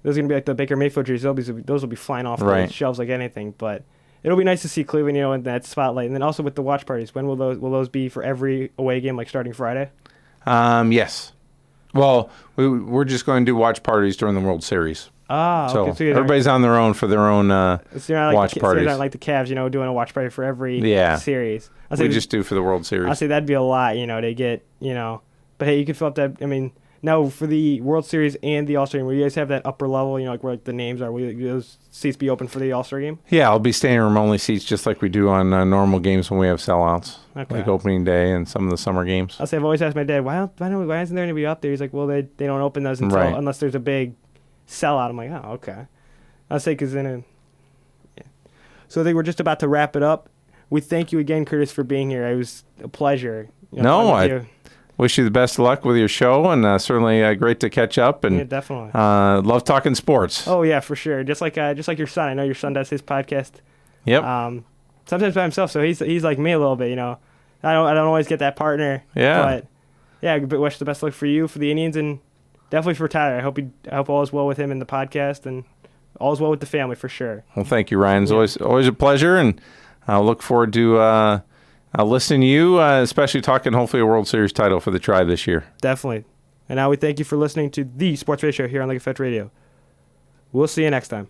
C: those are going to be like the Baker Mayfield jerseys. Those will be flying off
D: right.
C: the shelves like anything. But it'll be nice to see Cleveland, in that spotlight. And then also with the watch parties, when will those be for every away game, like starting Friday?
D: Yes. Well, we're just going to do watch parties during the World Series.
C: So
D: everybody's on their own for their own watch parties.
C: So you're not like the Cavs, doing a watch party for every series.
D: We just do for the World Series.
C: I'll say that'd be a lot, to get, But hey, you can fill up that. I mean, now for the World Series and the All-Star game, will you guys have that upper level, where the names are? Will those seats be open for the All-Star game?
D: Yeah, I'll be standing room only seats just like we do on normal games when we have sellouts, like opening day and some of the summer games.
C: I'll say I've always asked my dad, why isn't there anybody up there? He's like, well, they don't open those unless there's a big sellout. I'm like, oh, okay. I'll say because then, So I think we're just about to wrap it up. We thank you again, Curtis, for being here. It was a pleasure.
D: I wish you the best of luck with your show, and certainly great to catch up. And
C: definitely.
D: Love talking sports.
C: Oh yeah, for sure. Just like your son. I know your son does his podcast.
D: Yep.
C: Sometimes by himself, so he's like me a little bit. I don't always get that partner.
D: Yeah.
C: But yeah, wish the best luck for you, for the Indians, and definitely for Tyler. I hope all is well with him in the podcast, and all is well with the family for sure.
D: Well, thank you, Ryan. It's always a pleasure, and I'll look forward to listening to you, especially talking hopefully a World Series title for the Tribe this year.
C: Definitely. And now we thank you for listening to the Sports Radio Show here on Lake Effect Radio. We'll see you next time.